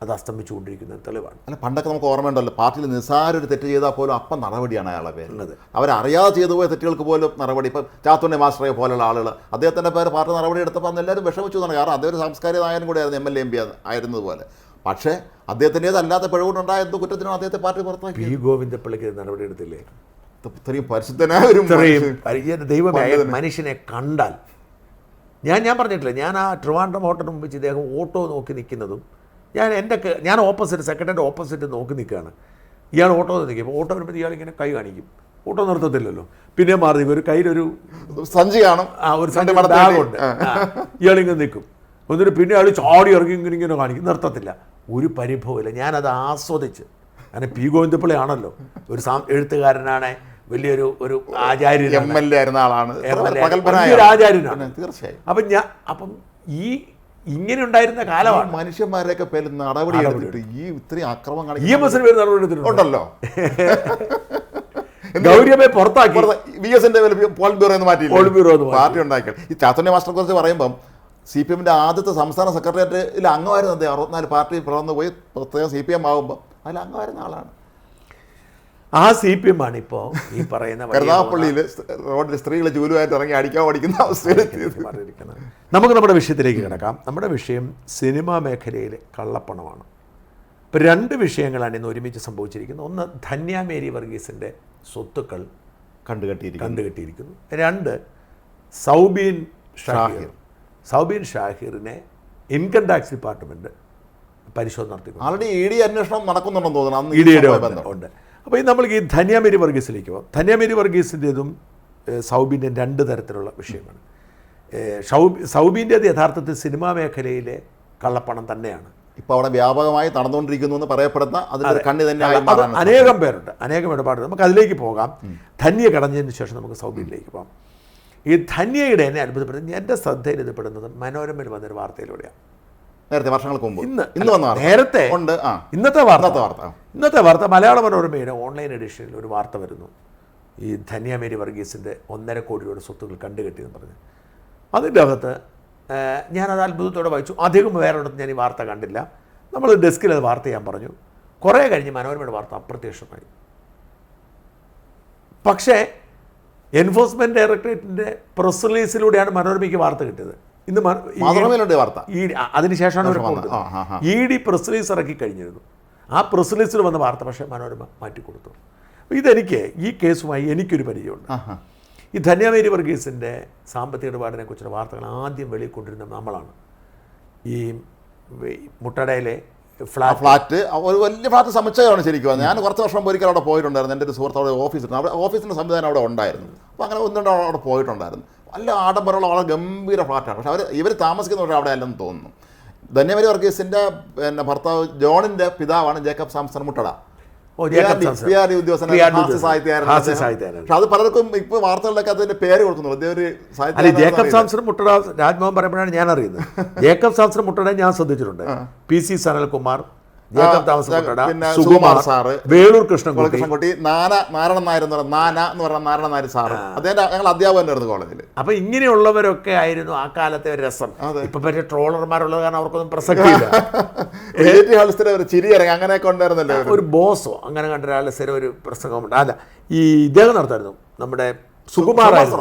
അത് അസ്തമിച്ചുകൊണ്ടിരിക്കുന്ന തെളിവാണ്. അല്ല, പണ്ടൊക്കെ നമുക്ക് ഓർമ്മയുണ്ടല്ലോ, പാർട്ടിയിൽ നിസ്സാര ഒരു തെറ്റ് ചെയ്താൽ പോലും അപ്പം നടപടിയാണ് അയാളെ പേരുള്ളത്. അവരറിയാതെ ചെയ്തു പോയ തെറ്റുകൾക്ക് പോലും നടപടി. ഇപ്പം ചാത്തുണ്ണി മാസ്റ്ററെ പോലുള്ള ആളുകൾ അദ്ദേഹത്തിൻ്റെ പേര് പാർട്ടി നടപടി എടുത്തപ്പോൾ അന്ന് എല്ലാവരും വിഷമിച്ചു എന്നാണ്. കാരണം അദ്ദേഹം ഒരു സാംസ്കാരിക നായകനും കൂടിയായിരുന്നു, MLA MP ആയിരുന്നതുപോലെ. പക്ഷേ അദ്ദേഹത്തിൻ്റേതല്ലാത്ത പിഴവുണ്ടായ എന്തോ കുറ്റത്തിനാണ് അദ്ദേഹത്തെ പാർട്ടി പുറത്താക്കി. P. ഗോവിന്ദപ്പിള്ളയ്ക്ക് നടപടി എടുത്തില്ലേ? ഇത്രയും പരിശുദ്ധനായ ഒരു ദൈവമേ, മനുഷ്യനെ കണ്ടാൽ ഞാൻ പറഞ്ഞിട്ടില്ല, ഞാൻ ആ ട്രിവാൻഡ്രം ഹോട്ടലിന് മുമ്പ് ഇദ്ദേഹം ഓട്ടോ നോക്കി നിൽക്കുന്നതും ഞാൻ ഓപ്പോസിറ്റ് സെക്രട്ടറിയുടെ ഓപ്പോസിറ്റ് നോക്കി നിൽക്കുകയാണ്. ഇയാൾ ഓട്ടോ നിൽക്കും. ഓട്ടോ വരുമ്പോൾ ഇയാളിങ്ങനെ കൈ കാണിക്കും. ഓട്ടോ നിർത്തത്തില്ലല്ലോ. പിന്നെ മാറി ഒരു കയ്യിലൊരു സഞ്ചി കാണും, ഒരു സഞ്ചി ബാഗുണ്ട്. ഇയാളിങ്ങനെ നിൽക്കും. എന്നിട്ട് പിന്നെ അയാൾ ചാടി ഇറങ്ങി ഇങ്ങനെ കാണിക്കും, നിർത്തത്തില്ല. ഒരു പരിഭവമില്ല. ഞാനത് ആസ്വദിച്ച്. കാരണം P. ഗോവിന്ദപ്പിള്ളയാണല്ലോ, ഒരു എഴുത്തുകാരനാണ്, വലിയൊരു ആചാര്യൻ, MLA ആയിരുന്ന ആളാണ്, ആചാര്യനാണ് തീർച്ചയായും. അപ്പം ഈ ഇങ്ങനെ ഉണ്ടായിരുന്ന കാലമാണ്. മനുഷ്യന്മാരെയൊക്കെ പേരിൽ നടപടി എടുത്തിട്ട് ഈ ഇത്രയും ആക്രമം EMS പേര് നടപടി എടുത്തിട്ടുണ്ടല്ലോ. ഗൗരിയമ്മയെ പുറത്താക്കി VS-ന്റെ പോളിറ്റ് ബ്യൂറോ എന്ന് മാറ്റി പാർട്ടി ഉണ്ടാക്കി. ഈ ചാത്തുണ്ണി മാസ്റ്ററെ കുറിച്ച് പറയുമ്പം CPM-ന്റെ ആദ്യത്തെ സംസ്ഥാന സെക്രട്ടേറിയറ്റിൽ അംഗമായിരുന്നു അദ്ദേഹം. 64 പാർട്ടി പിളർന്നു പോയി പ്രത്യേകം CPM ആകുമ്പോൾ അതിൽ അംഗമായിരുന്ന ആളാണ്. ആ CPM ആണ് ഇപ്പോൾ ഈ പറയുന്ന കരുനാഗപ്പള്ളിയിൽ റോഡിൽ സ്ത്രീകൾ ജൂലുമായിട്ട് ഇറങ്ങി അടിക്കാൻ പഠിക്കുന്ന അവസ്ഥയിൽ പറഞ്ഞിരിക്കുന്നത്. നമുക്ക് നമ്മുടെ വിഷയത്തിലേക്ക് കിടക്കാം. നമ്മുടെ വിഷയം സിനിമാ മേഖലയിലെ കള്ളപ്പണമാണ്. ഇപ്പോൾ 2 വിഷയങ്ങളാണ് ഇന്ന് ഒരുമിച്ച് സംഭവിച്ചിരിക്കുന്നത്. ഒന്ന്, ധന്യ മേരി വർഗീസിൻ്റെ സ്വത്തുക്കൾ കണ്ടുകെട്ടിയിരിക്കുന്നു. 2, സൗബീൻ ഷാഹിറിനെ ഇൻകം ടാക്സ് ഡിപ്പാർട്ട്മെൻറ്റ് പരിശോധന നടത്തി. ആൾറെഡി ED അന്വേഷണം നടക്കുന്നുണ്ടെന്ന് തോന്നുന്നു. ED-യുടെ ഉണ്ട്. അപ്പോൾ നമ്മൾക്ക് ഈ ധന്യ മേരി വർഗീസിലേക്ക് പോകാം. ധന്യ മേരി വർഗീസിൻ്റെതും സൗബീൻ്റെ 2 തരത്തിലുള്ള വിഷയമാണ്. സൗബീൻ്റേത് യഥാർത്ഥത്തിൽ സിനിമാ മേഖലയിലെ കള്ളപ്പണം തന്നെയാണ്. ഇപ്പോൾ അവിടെ വ്യാപകമായി നടന്നുകൊണ്ടിരിക്കുന്നു എന്ന് പറയപ്പെടുന്ന അതിൻ്റെ കണ്ണി തന്നെ അനേകം പേരുണ്ട്, അനേകം ഇടപാടുണ്ട്. നമുക്ക് അതിലേക്ക് പോകാം. ധന്യ കടഞ്ഞതിന് ശേഷം നമുക്ക് സൗബീനിലേക്ക് പോകാം. ഈ ധന്യയുടെ എന്നെ അത്ഭുതപ്പെടുന്നത്, എൻ്റെ ശ്രദ്ധയിൽ ഇത് പെടുന്നത് മനോരമയിൽ വന്നൊരു വാർത്തയിലൂടെയാണ്. നേരത്തെ വർഷങ്ങൾക്ക് മുമ്പ് ഇന്നത്തെ വാർത്ത മലയാള മനോരമയുടെ ഓൺലൈൻ എഡിഷനിൽ ഒരു വാർത്ത വരുന്നു. ഈ ധന്യ മേരി വർഗീസിൻ്റെ 1.5 കോടി രൂപയുടെ സ്വത്തുക്കൾ കണ്ടുകെട്ടിയെന്ന് പറഞ്ഞു. അതിൻ്റെ അകത്ത് ഞാനത് അത്ഭുതത്തോടെ വായിച്ചു. അധികം വേറെ ഇടത്ത് ഞാൻ ഈ വാർത്ത കണ്ടില്ല. നമ്മൾ ഡെസ്കിൽ അത് വാർത്ത ചെയ്യാൻ പറഞ്ഞു. കുറേ കഴിഞ്ഞ് മനോരമയുടെ വാർത്ത അപ്രത്യക്ഷമായി. പക്ഷേ എൻഫോഴ്സ്മെൻറ്റ് ഡയറക്ടറേറ്റിൻ്റെ പ്രസ് റിലീസിലൂടെയാണ് മനോരമയ്ക്ക് വാർത്ത കിട്ടിയത്. ഇന്ന് വാർത്ത അതിനുശേഷമാണ് ED പ്രസ് റിലീസ് ഇറക്കി കഴിഞ്ഞിരുന്നു. ആ പ്രസ് റിലീസിൽ വന്ന വാർത്ത പക്ഷേ മനോരമ മാറ്റിക്കൊടുത്തു. ഇതെനിക്ക് ഈ കേസുമായി എനിക്കൊരു പരിചയമുണ്ട്. ഈ ധന്യ മേരി വർഗീസിൻ്റെ സാമ്പത്തിക ഇടപാടിനെ കുറിച്ചുള്ള വാർത്തകൾ ആദ്യം വെളിയിൽ കൊണ്ടിരുന്നത് നമ്മളാണ്. ഈ മുട്ടടയിലെ ഫ്ലാറ്റ് ഒരു വലിയ ഫ്ലാറ്റ് സമുച്ചയമാണ് ശരിക്കും. ഞാൻ കുറച്ച് വർഷം ഒരിക്കൽ അവിടെ പോയിട്ടുണ്ടായിരുന്നു. എൻ്റെ ഒരു സുഹൃത്ത് അവിടെ ഓഫീസിൻ്റെ സംവിധാനം അവിടെ ഉണ്ടായിരുന്നു. അപ്പോൾ അങ്ങനെ 1-2 അവിടെ പോയിട്ടുണ്ടായിരുന്നു. നല്ല ആഡംബരമുള്ള വളരെ ഗംഭീര ഫ്ലാറ്റാണ്. പക്ഷേ ഇവർ താമസിക്കുന്ന പക്ഷേ അവിടെ അല്ലെന്ന് തോന്നുന്നു. ധന്യ മേരി വർഗീസിൻ്റെ ഭർത്താവ് ജോണിൻ്റെ പിതാവാണ് ജേക്കബ് സാംസൺ മുട്ടട. പക്ഷെ അത് പലർക്കും ഇപ്പോൾ വാർത്തകളിലൊക്കെ അതിൻ്റെ പേര് കൊടുക്കുന്നുള്ളൂ. ജേക്കബ് സാംസൺ മുട്ടട രാജ്മോഹൻ പറയുമ്പോഴാണ് ഞാൻ അറിയുന്നത്. ജേക്കബ് സാംസൺ മുട്ടട ഞാൻ ശ്രദ്ധിച്ചിട്ടുണ്ട്. PC സനൽകുമാർ, ജേക്കബ് തോമസ് കുട്ടട, പിന്നെ സുകുമാർ സാറ്, വേളൂർ കൃഷ്ണൻകുട്ടി, കൃഷ്ണൻകുട്ടി, നാരായണൻ നായർ എന്ന് പറയുന്നത് നാരായണൻ നായർ സാറ്, അദ്ദേഹം ഞങ്ങൾ അധ്യാപകനായിരുന്നു കോളേജിൽ. അപ്പൊ ഇങ്ങനെയുള്ളവരൊക്കെ ആയിരുന്നു ആ കാലത്തെ ഒരു രസം. ഇപ്പൊ പറ്റിയ ട്രോളർമാരുള്ളത് കാരണം അവർക്കൊന്നും പ്രസക്തിയില്ല. ഒരു ചിരി ഇറങ്ങി അങ്ങനെയൊക്കെ ഉണ്ടായിരുന്നല്ലോ. ഒരു ബോസോ അങ്ങനെ കണ്ട ഒരാൾ സ്ഥിരം ഒരു പ്രസംഗമുണ്ട്. അല്ല, ഈ ഇദ്ദേഹം നടത്തായിരുന്നു നമ്മുടെ സുകുമാർ സാർ.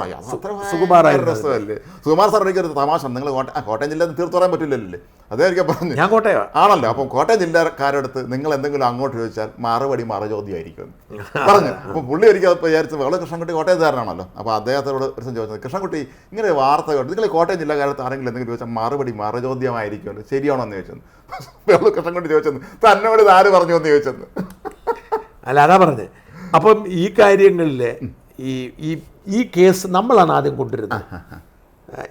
എനിക്കൊരു തമാശ, നിങ്ങൾ കോട്ടയം ജില്ല തീർത്തു പറയാൻ പറ്റില്ലല്ലേ, അതായിരിക്കും പറഞ്ഞു. ഞാൻ കോട്ടയം ആണല്ലോ. അപ്പം കോട്ടയം ജില്ലക്കാരെടുത്ത് നിങ്ങൾ എന്തെങ്കിലും അങ്ങോട്ട് ചോദിച്ചാൽ മറുപടി മറുചോദ്യമായിരിക്കും പറഞ്ഞു. അപ്പം പുള്ളി ഒരിക്കൽ വിചാരിച്ചു, വേള കൃഷ്ണൻകുട്ടി കോട്ടയത്തുകാരനാണല്ലോ. അപ്പോൾ അദ്ദേഹത്തോട് ഒരു ചോദിച്ചത്, കൃഷ്ണൻകുട്ടി ഇങ്ങനെ വാർത്ത കേട്ടു, നിങ്ങൾ കോട്ടയം ജില്ലക്കാരത്ത് ആരെങ്കിലും എന്തെങ്കിലും ചോദിച്ചാൽ മറുപടി മറുചോദ്യമായിരിക്കും, ശരിയാണോ എന്ന് ചോദിച്ചത്. വേള കൃഷ്ണൻകുട്ടി ചോദിച്ചത്, തന്നോട് ആര് പറഞ്ഞു എന്ന് ചോദിച്ചത്. അല്ല, അതാ പറഞ്ഞത്. അപ്പം ഈ കാര്യങ്ങളിൽ ഈ കേസ് നമ്മളാണ് ആദ്യം കൊണ്ടുവരുന്നത്.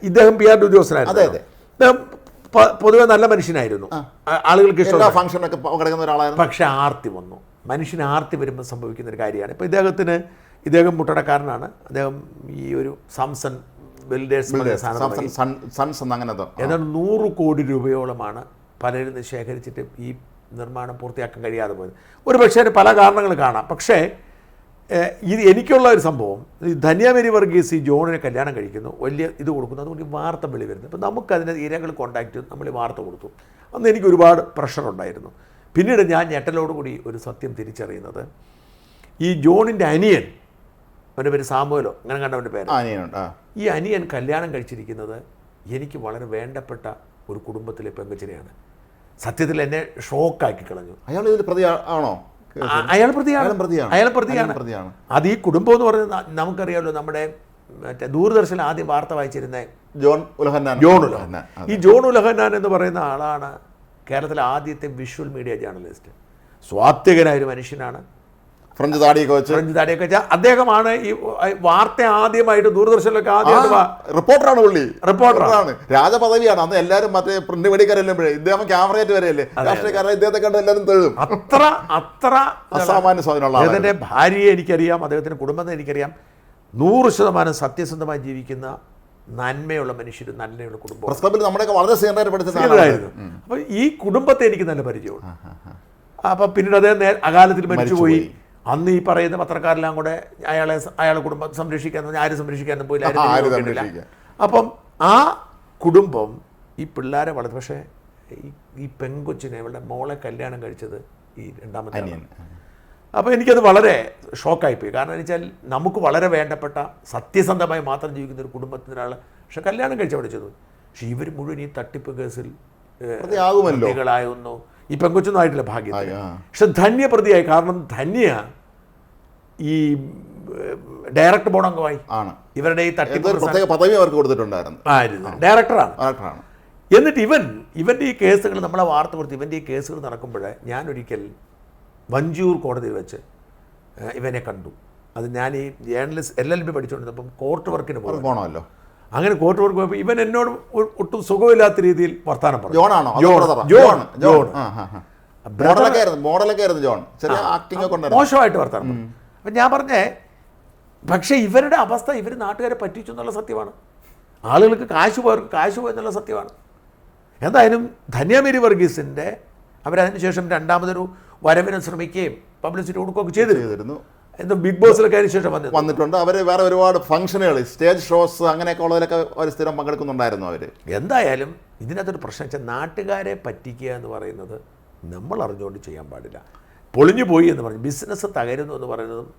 ഇദ്ദേഹം PR ഉദ്യോഗസ്ഥനായിരുന്നു. ഇദ്ദേഹം പൊതുവെ നല്ല മനുഷ്യനായിരുന്നു, ആളുകൾക്ക് ഇഷ്ടമുള്ള ഫംഗ്ഷനൊക്കെ കിടക്കുന്ന ഒരാളായിരുന്നു. പക്ഷെ ആർത്തി വന്നു. മനുഷ്യന് ആർത്തി വരുമ്പോൾ സംഭവിക്കുന്ന ഒരു കാര്യമാണ്. ഇപ്പോൾ ഇദ്ദേഹം മുട്ടടക്കാരനാണ്. അദ്ദേഹം ഈ ഒരു സാംസൺ ബിൽഡേഴ്സ് ഏതാണ്ട് 100 കോടി രൂപയോളമാണ് പലരിൽ നിന്ന് ശേഖരിച്ചിട്ട് ഈ നിർമ്മാണം പൂർത്തിയാക്കാൻ കഴിയാതെ പോയത്. ഒരു പക്ഷേ അതിന് പല കാരണങ്ങൾ കാണാം. പക്ഷേ എനിക്കുള്ള ഒരു സംഭവം, ഈ ധന്യ മേരി വർഗീസ് ഈ ജോണിനെ കല്യാണം കഴിക്കുന്നു, വലിയ ഇത് കൊടുക്കുന്നു, അതുകൊണ്ട് ഈ വാർത്ത വെളി വരുന്നത്. അപ്പോൾ നമുക്കതിന് ഇരകൾ കോൺടാക്ട് ചെയ്ത് നമ്മൾ ഈ വാർത്ത കൊടുത്തു. അന്ന് എനിക്ക് ഒരുപാട് പ്രഷറുണ്ടായിരുന്നു. പിന്നീട് ഞാൻ ഞെട്ടലോടുകൂടി ഒരു സത്യം തിരിച്ചറിയുന്നത്, ഈ ജോണിൻ്റെ അനിയൻ, അവൻ്റെ പേര് സാമുവലോ അങ്ങനെ കണ്ടവൻ്റെ പേര്, ഈ അനിയൻ കല്യാണം കഴിച്ചിരിക്കുന്നത് എനിക്ക് വളരെ വേണ്ടപ്പെട്ട ഒരു കുടുംബത്തിലെ പെങ്കച്ചിനെയാണ്. സത്യത്തിൽ എന്നെ ഷോക്കാക്കി കളഞ്ഞു. അയാൾ ഇതിൽ പ്രതി ആണോ? അയാൾ പ്രതിയാണ്. അത് ഈ കുടുംബം എന്ന് പറയുന്നത് നമുക്കറിയാമല്ലോ, നമ്മുടെ മറ്റേ ദൂരദർശൻ ആദ്യം വാർത്ത വായിച്ചിരുന്ന ജോൺ ഉലഹന്നാൻ. ഈ ജോൺ ഉലഹന്നാൻ എന്ന് പറയുന്ന ആളാണ് കേരളത്തിലെ ആദ്യത്തെ വിഷ്വൽ മീഡിയ ജേർണലിസ്റ്റ്. സ്വാത്വികനായൊരു മനുഷ്യനാണ്. ഫ്രഞ്ച് താടിയൊക്കെ വെച്ച് അദ്ദേഹമാണ് ഈ വാർത്ത ആദ്യമായിട്ട് ദൂരദർശനിലൊക്കെ റിപ്പോർട്ടറാണ്. പുള്ളി റിപ്പോർട്ടറാണ്, രാജപദവിയാണ്. അന്ന് എല്ലാവരും മറ്റേ പ്രിന്റ് മേടിക്കാരല്ലേ, ഇദ്ദേഹം ക്യാമറയായിട്ട് വരെയല്ലേ, രാഷ്ട്രീയക്കാരെ ഇദ്ദേഹത്തെ കണ്ട് എല്ലാവരും തെഴും. അത്ര അസാമാന്യ സ്വാധീനമുള്ള അദ്ദേഹത്തിന്റെ ഭാര്യയെ എനിക്കറിയാം, അദ്ദേഹത്തിന്റെ കുടുംബത്തെ എനിക്കറിയാം. 100% സത്യസന്ധമായി ജീവിക്കുന്ന നന്മയുള്ള മനുഷ്യരും നന്മയുള്ള കുടുംബം. നമ്മുടെയൊക്കെ വളരെ സീനിയറായിട്ട് പഠിച്ചതായിരുന്നു. അപ്പോൾ ഈ കുടുംബത്തെ എനിക്ക് നല്ല പരിചയമുണ്ട്. അപ്പം പിന്നീട് അദ്ദേഹം അകാലത്തിൽ മരിച്ചുപോയി. അന്ന് ഈ പറയുന്ന പത്രക്കാരെല്ലാം കൂടെ അയാളെ കുടുംബം സംരക്ഷിക്കാൻ ആരും സംരക്ഷിക്കാനൊന്നും പോയില്ല. അപ്പം ആ കുടുംബം ഈ പിള്ളേരെ വളർത്തും. പക്ഷേ ഈ പെൺകൊച്ചിനെ, അവളുടെ മോളെ കല്യാണം കഴിച്ചത് ഈ രണ്ടാമത്തെ അനിയൻ. അപ്പോൾ എനിക്കത് വളരെ ഷോക്കായിപ്പോയി. കാരണം എന്ന് വെച്ചാൽ നമുക്ക് വളരെ വേണ്ടപ്പെട്ട സത്യസന്ധമായി മാത്രം ജീവിക്കുന്ന ഒരു കുടുംബത്തിനൊരാൾ പക്ഷെ കല്യാണം കഴിച്ച് അവിടെ ചെന്നു. പക്ഷെ ഇവർ മുഴുവൻ ഈ തട്ടിപ്പ് കേസിൽ പ്രതികളായൊന്നു. ഈ പെങ്കൊച്ചൊന്നും ആയിട്ടില്ല ഭാഗ്യം. പക്ഷെ ധന്യ പ്രതിയായി. കാരണം ധന്യ ഈ ഡയറക്ടർ ബോർഡ് അംഗമായി ഇവരുടെ ഈ തട്ടിപ്പ് പദവി അവർക്ക് കൊടുത്തിട്ടുണ്ടായിരുന്നു. ഡയറക്ടറാണ്. എന്നിട്ട് ഇവൻ്റെ ഈ കേസുകൾ നമ്മളെ വാർത്ത കൊടുത്ത് ഇവൻ്റെ ഈ കേസുകൾ നടക്കുമ്പോൾ ഞാനൊരിക്കൽ വഞ്ചൂർ കോടതിയിൽ വെച്ച് ഇവനെ കണ്ടു. അത് ഞാൻ ഈ ജേർണലിസ്റ്റ് LLB പഠിച്ചുകൊണ്ടിരുന്നപ്പം കോർട്ട് വർക്കിന് പോകണമല്ലോ. അങ്ങനെ കോർട്ട് വർക്ക് പോയപ്പോൾ ഇവൻ എന്നോട് ഒട്ടും സുഖമില്ലാത്ത രീതിയിൽ വർത്താനം പറഞ്ഞു. മോശമായിട്ട് വർത്താനം പറഞ്ഞു. അപ്പം ഞാൻ പറഞ്ഞേ, പക്ഷേ ഇവരുടെ അവസ്ഥ, ഇവർ നാട്ടുകാരെ പറ്റിച്ചു എന്നുള്ള സത്യമാണ്. ആളുകൾക്ക് കാശ് പോയെന്നുള്ള സത്യമാണ്. എന്തായാലും ധന്യ മേരി വർഗീസിൻ്റെ അവരതിന് ശേഷം രണ്ടാമതൊരു വരവിനെ ശ്രമിക്കുകയും പബ്ലിസിറ്റി കൊടുക്കുകയൊക്കെ ചെയ്തിരുന്നു. എന്തോ ബിഗ് ബോസിലൊക്കെ അതിന് ശേഷം വന്നിട്ടുണ്ട്. അവർ വേറെ ഒരുപാട് ഫംഗ്ഷനുകൾ, സ്റ്റേജ് ഷോസ് അങ്ങനെയൊക്കെ ഉള്ളതിലൊക്കെ അവർ സ്ഥിരം പങ്കെടുക്കുന്നുണ്ടായിരുന്നു. അവർ എന്തായാലും ഇതിനകത്തൊരു പ്രശ്നം വെച്ചാൽ നാട്ടുകാരെ പറ്റിക്കുക എന്ന് പറയുന്നത് നമ്മൾ അറിഞ്ഞുകൊണ്ട് ചെയ്യാൻ പാടില്ല. പൊളിഞ്ഞു പോയി എന്ന് പറഞ്ഞു, ബിസിനസ് തകരുന്നു എന്ന് പറയുന്നതും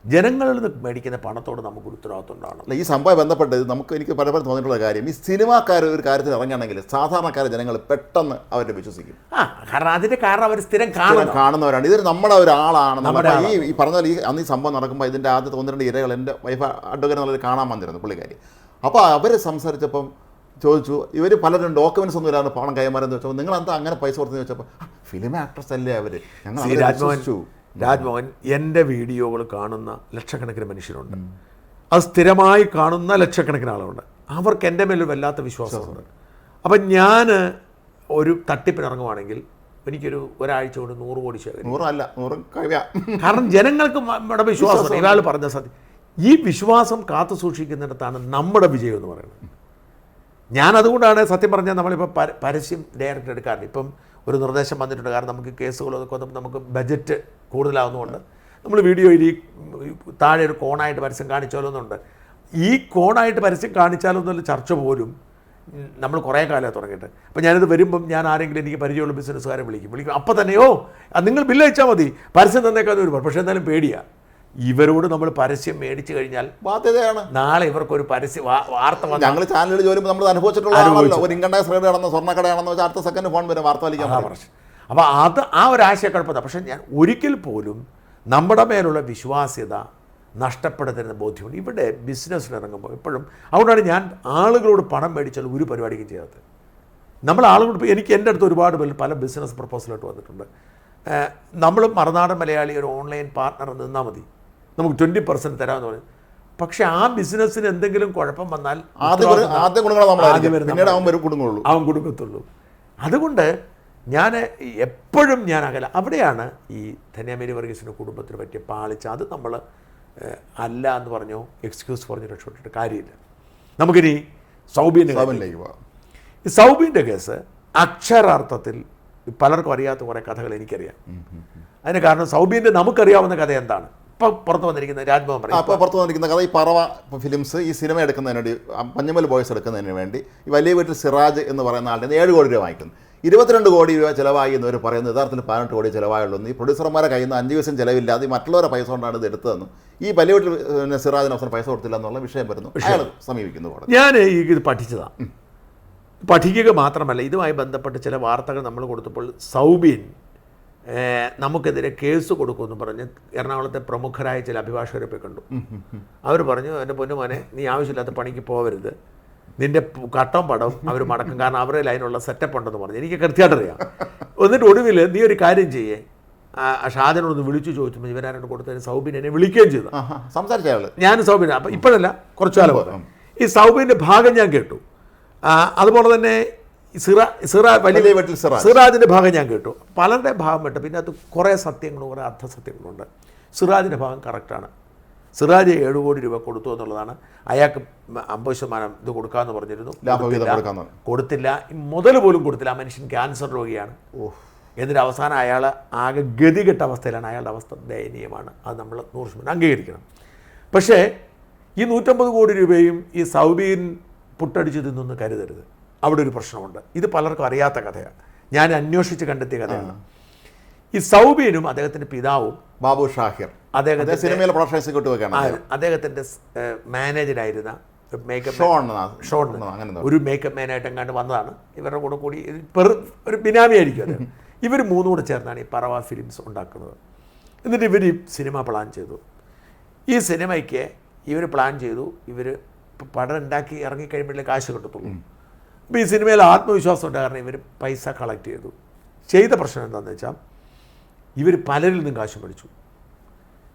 ജനങ്ങളിൽ നിന്ന് മേടിക്കുന്ന പണത്തോട് നമുക്കൊരു ഉത്തരവാദിത്വം ഉണ്ടാവണം. ഈ സംഭവം ബന്ധപ്പെട്ട് എനിക്ക് പലപ്പോഴും തോന്നിയിട്ടുള്ള കാര്യം, ഈ സിനിമാക്കാർ ഒരു കാര്യത്തിൽ ഇറങ്ങുകയാണെങ്കിൽ സാധാരണക്കാരെ ജനങ്ങൾ പെട്ടെന്ന് അവരെ വിശ്വസിക്കും. കാരണം അതിൻ്റെ കാരണം അവർ സ്ഥിരം കാണുന്നവരാണ്. ഇതൊരു നമ്മുടെ ഒരാളാണ്. ഈ പറഞ്ഞാൽ അന്ന് ഈ സംഭവം നടക്കുമ്പോൾ ഇതിൻ്റെ ആദ്യത്തെ 1-2 ഇരകൾ എൻ്റെ വൈഫ് അഡ്വക്കേറ്റ് എന്നുള്ളത് കാണാൻ വന്നിരുന്നു പുള്ളിക്കാരി. അപ്പോൾ അവർ സംസാരിച്ചപ്പം ചോദിച്ചു, ഇവർ പലരും ഡോക്യുമെൻറ്റ്സ് ഒന്നും ഇല്ലാതെ പണം കൈമാറുന്നത് ചോദിച്ചപ്പോൾ നിങ്ങൾ എന്താ അങ്ങനെ പൈസ കൊടുത്തെന്ന് ചോദിച്ചപ്പോൾ ഫിലിം ആക്ട്രസ് അല്ലേ അവർ. രാജ്മോഹൻ, എൻ്റെ വീഡിയോകൾ കാണുന്ന ലക്ഷക്കണക്കിന് മനുഷ്യരുണ്ട്. അത് സ്ഥിരമായി കാണുന്ന ലക്ഷക്കണക്കിന് ആളുകളുണ്ട്. അവർക്ക് എൻ്റെ മേലൊരു വല്ലാത്ത വിശ്വാസമുണ്ട്. അപ്പം ഞാൻ ഒരു തട്ടിപ്പിനിറങ്ങുവാണെങ്കിൽ എനിക്കൊരു ഒരാഴ്ച കൊണ്ട് 100 കോടി ശേഖരിക്കും. കാരണം ജനങ്ങൾക്ക് നമ്മുടെ വിശ്വാസം, ഇയാൾ പറഞ്ഞ സത്യം. ഈ വിശ്വാസം കാത്തു സൂക്ഷിക്കുന്നിടത്താണ് നമ്മുടെ വിജയം എന്ന് പറയുന്നത്. ഞാനതുകൊണ്ടാണ് സത്യം പറഞ്ഞാൽ നമ്മളിപ്പോൾ പരസ്യം ഡയറക്റ്റ് എടുക്കാറില്ല. ഇപ്പം ഒരു നിർദ്ദേശം വന്നിട്ടുണ്ട്. കാരണം നമുക്ക് കേസുകളൊക്കെ നമുക്ക് ബജറ്റ് കൂടുതലാവുന്നതുകൊണ്ട് നമ്മൾ വീഡിയോയിൽ ഈ താഴെ ഒരു കോണായിട്ട് പരസ്യം കാണിച്ചാലോന്നുണ്ട്. ഈ കോണായിട്ട് പരസ്യം കാണിച്ചാലൊന്നുള്ള ചർച്ച പോലും നമ്മൾ കുറേ കാലമായി തുടങ്ങിയിട്ട്. അപ്പോൾ ഞാനിത് വരുമ്പം ഞാൻ ആരെങ്കിലും എനിക്ക് പരിചയമുള്ള ബിസിനസ്സുകാരെ വിളിക്കും. അപ്പോൾ തന്നെയോ നിങ്ങൾ ബില്ല് അയച്ചാൽ മതി, പരസ്യം തന്നേക്കാന്ന് ഒരുപാട്. പക്ഷേ എന്തായാലും പേടിയാണ്. ഇവരോട് നമ്മൾ പരസ്യം മേടിച്ചു കഴിഞ്ഞാൽ ബാധ്യതയാണ്. നാളെ ഇവർക്കൊരു പരസ്യം വാർത്ത വന്നു. ഞങ്ങൾ ചാനലിൽ ജോലി നമ്മൾ അനുഭവിച്ചിട്ടുള്ള ഒരു ഇൻകം ടാക്സ് റേഡ് നടന്ന സ്വർണ്ണക്കടയാണെന്ന് വെച്ചാൽ അടുത്ത സെക്കൻഡ് ഫോൺ വരും വാർത്ത വലിക്കാൻ. അപ്പോൾ ആ ഒരു ആശയക്കുഴപ്പത. പക്ഷേ ഞാൻ ഒരിക്കൽ പോലും നമ്മുടെ മേലുള്ള വിശ്വാസ്യത നഷ്ടപ്പെടുത്തരുന്ന ബോധ്യമുണ്ട്. ഇവിടെ ബിസിനസ്സിൽ ഇറങ്ങുമ്പോൾ എപ്പോഴും അതുകൊണ്ടാണ് ഞാൻ ആളുകളോട് പണം മേടിച്ചാൽ ഒരു പരിപാടിക്കും ചെയ്യാത്തത്. നമ്മൾ ആളുകളോട് എനിക്ക് എൻ്റെ അടുത്ത് ഒരുപാട് പേര് പല ബിസിനസ് പ്രപ്പോസലായിട്ട് വന്നിട്ടുണ്ട്. നമ്മൾ മറുനാടൻ മലയാളി ഒരു ഓൺലൈൻ പാർട്ട്ണർ നിന്നാൽ മതി, നമുക്ക് 20% തരാമെന്ന് പറയും. പക്ഷെ ആ ബിസിനസ്സിന് എന്തെങ്കിലും കുഴപ്പം വന്നാൽ അവൻ കൊടുക്കത്തുള്ളൂ. അതുകൊണ്ട് ഞാൻ എപ്പോഴും ഞാൻ അകല. അവിടെയാണ് ഈ ധന്യമേരി വർഗീസിൻ്റെ കുടുംബത്തിന് പറ്റിയ പാളിച്ച. അത് നമ്മൾ അല്ല എന്ന് പറഞ്ഞോ എക്സ്ക്യൂസ് പറഞ്ഞ് രക്ഷപ്പെട്ടിട്ട് കാര്യമില്ല. നമുക്കിനി സൗബീനിലേക്ക് പോകാം. ഈ സൗബീൻ്റെ കേസ് അക്ഷരാർത്ഥത്തിൽ പലർക്കും അറിയാത്ത കുറേ കഥകൾ എനിക്കറിയാം. അതിന് കാരണം സൗബീൻ്റെ നമുക്കറിയാവുന്ന കഥ എന്താണ്? ഇപ്പോൾ പുറത്ത് വന്നിരിക്കുന്ന രാജ്മോഹൻ പറയും. അപ്പോൾ പുറത്ത് വന്നിരിക്കുന്ന കഥ ഈ പറവ ഫിലിംസ് ഈ സിനിമ എടുക്കുന്നതിന് വേണ്ടി, പഞ്ഞമൽ ബോയ്സ് എടുക്കുന്നതിന് വേണ്ടി ഈ വലിയ വീട്ടിൽ സിറാജ് എന്ന് പറയുന്ന ആളുടെ 7 കോടി രൂപ വാങ്ങിക്കുന്നു. 22 കോടി രൂപ ചിലവായി എന്നവർ പറയുന്നത് യഥാർത്ഥത്തിൽ 18 കോടി ചിലവായുള്ളൂ. ഈ പ്രൊഡ്യൂസർമാരെ കയ്യിൽ നിന്ന് 5 ദിവസം ചിലവില്ലാതെ മറ്റുള്ളവരുടെ പൈസ കൊണ്ടാണ് ഇത് എടുത്തതെന്ന് ഈ വലിയ വീട്ടിൽ സിറാജിന് അവസരം പൈസ കൊടുത്തില്ല എന്നുള്ള വിഷയം വരുന്നു. അയാൾ സമീപിക്കുന്നു. ഞാൻ ഇത് പഠിച്ചതാണ്. പഠിക്കുക മാത്രമല്ല, ഇതുമായി ബന്ധപ്പെട്ട് ചില വാർത്തകൾ നമ്മൾ കൊടുത്തപ്പോൾ സൗബീൻ നമുക്കെതിരെ കേസ് കൊടുക്കുമെന്ന് പറഞ്ഞ് എറണാകുളത്തെ പ്രമുഖരായ ചില അഭിഭാഷകരെ പോയി കണ്ടു. അവർ പറഞ്ഞു, എൻ്റെ പൊന്നുമോനെ നീ ആവശ്യമില്ലാത്ത പണിക്ക് പോകരുത്, നിൻ്റെ കട്ടം പടം അവർ മടക്കും, കാരണം അവരുടെ അതിനുള്ള സെറ്റപ്പ് ഉണ്ടെന്ന് പറഞ്ഞു. എനിക്ക് കൃത്യമായിട്ടറിയാം. എന്നിട്ട് ഒടുവിൽ നീ ഒരു കാര്യം ചെയ്യേ, ഷാജനോടൊന്ന് വിളിച്ചു ചോദിച്ചു ഇവരാരോട് കൊടുത്തതിന് സൗബീൻ എന്നെ വിളിക്കുകയും ചെയ്തു. സംസാരിച്ച ഞാൻ സൗബീൻ അപ്പം ഇപ്പോഴല്ല കുറച്ചു കാലം ഈ സൗബീൻ്റെ ഭാഗം ഞാൻ കേട്ടു. അതുപോലെ തന്നെ സിറാജിൻ്റെ ഭാഗം ഞാൻ കേട്ടു. പലരുടെ ഭാഗം കേട്ടു. പിന്നെ അത് കുറേ സത്യങ്ങളും കുറേ അർത്ഥസത്യങ്ങളുണ്ട്. സിറാജിൻ്റെ ഭാഗം കറക്റ്റാണ്. സിറാജ് 7 കോടി രൂപ കൊടുത്തു എന്നുള്ളതാണ്. അയാൾക്ക് 50% ഇത് കൊടുക്കാമെന്ന് പറഞ്ഞിരുന്നു. കൊടുത്തില്ല. മുതൽ പോലും കൊടുത്തില്ല. ആ മനുഷ്യൻ ക്യാൻസർ രോഗിയാണ്. എന്നിട്ട് അവസാനം അയാൾ ആകെ ഗതികെട്ട അവസ്ഥയിലാണ്. അയാളുടെ അവസ്ഥ ദയനീയമാണ്. അത് നമ്മൾ 100% അംഗീകരിക്കണം. പക്ഷേ ഈ 150 കോടി രൂപയും ഈ സൗബീൻ പുട്ടടിച്ച് തിന്നൊന്ന് കരുതരുത്. അവിടെ ഒരു പ്രശ്നമുണ്ട്. ഇത് പലർക്കും അറിയാത്ത കഥയാണ്. ഞാൻ അന്വേഷിച്ച് കണ്ടെത്തിയ കഥയാണ്. ഈ സൗബീനും അദ്ദേഹത്തിൻ്റെ പിതാവും ബാബു ഷാഹിർ അദ്ദേഹത്തിൻ്റെ സിനിമയിലെ അദ്ദേഹത്തിൻ്റെ മാനേജരായിരുന്ന ഷോൺ ഒരു മേക്കപ്പ് മാനായിട്ട് എങ്ങാണ്ട് വന്നതാണ്. ഇവരുടെ കൂടി ഒരു ബിനാമി ആയിരിക്കും അത്. ഇവർ 3 കൂടെ ചേർന്നാണ് ഈ പറവ ഫിലിംസ് ഉണ്ടാക്കുന്നത്. എന്നിട്ട് ഇവർ ഈ സിനിമ പ്ലാൻ ചെയ്തു. ഈ സിനിമയ്ക്ക് ഇവർ പ്ലാൻ ചെയ്തു. ഇവർ പടം ഉണ്ടാക്കി ഇറങ്ങിക്കഴിയുമ്പോഴേ കാശ് കിട്ടത്തുള്ളൂ. അപ്പോൾ ഈ സിനിമയിൽ ആത്മവിശ്വാസം ഉണ്ട്. കാരണം ഇവർ പൈസ കളക്ട് ചെയ്ത പ്രശ്നം എന്താണെന്ന് വെച്ചാൽ ഇവർ പലരിൽ നിന്നും കാശ് മേടിച്ചു.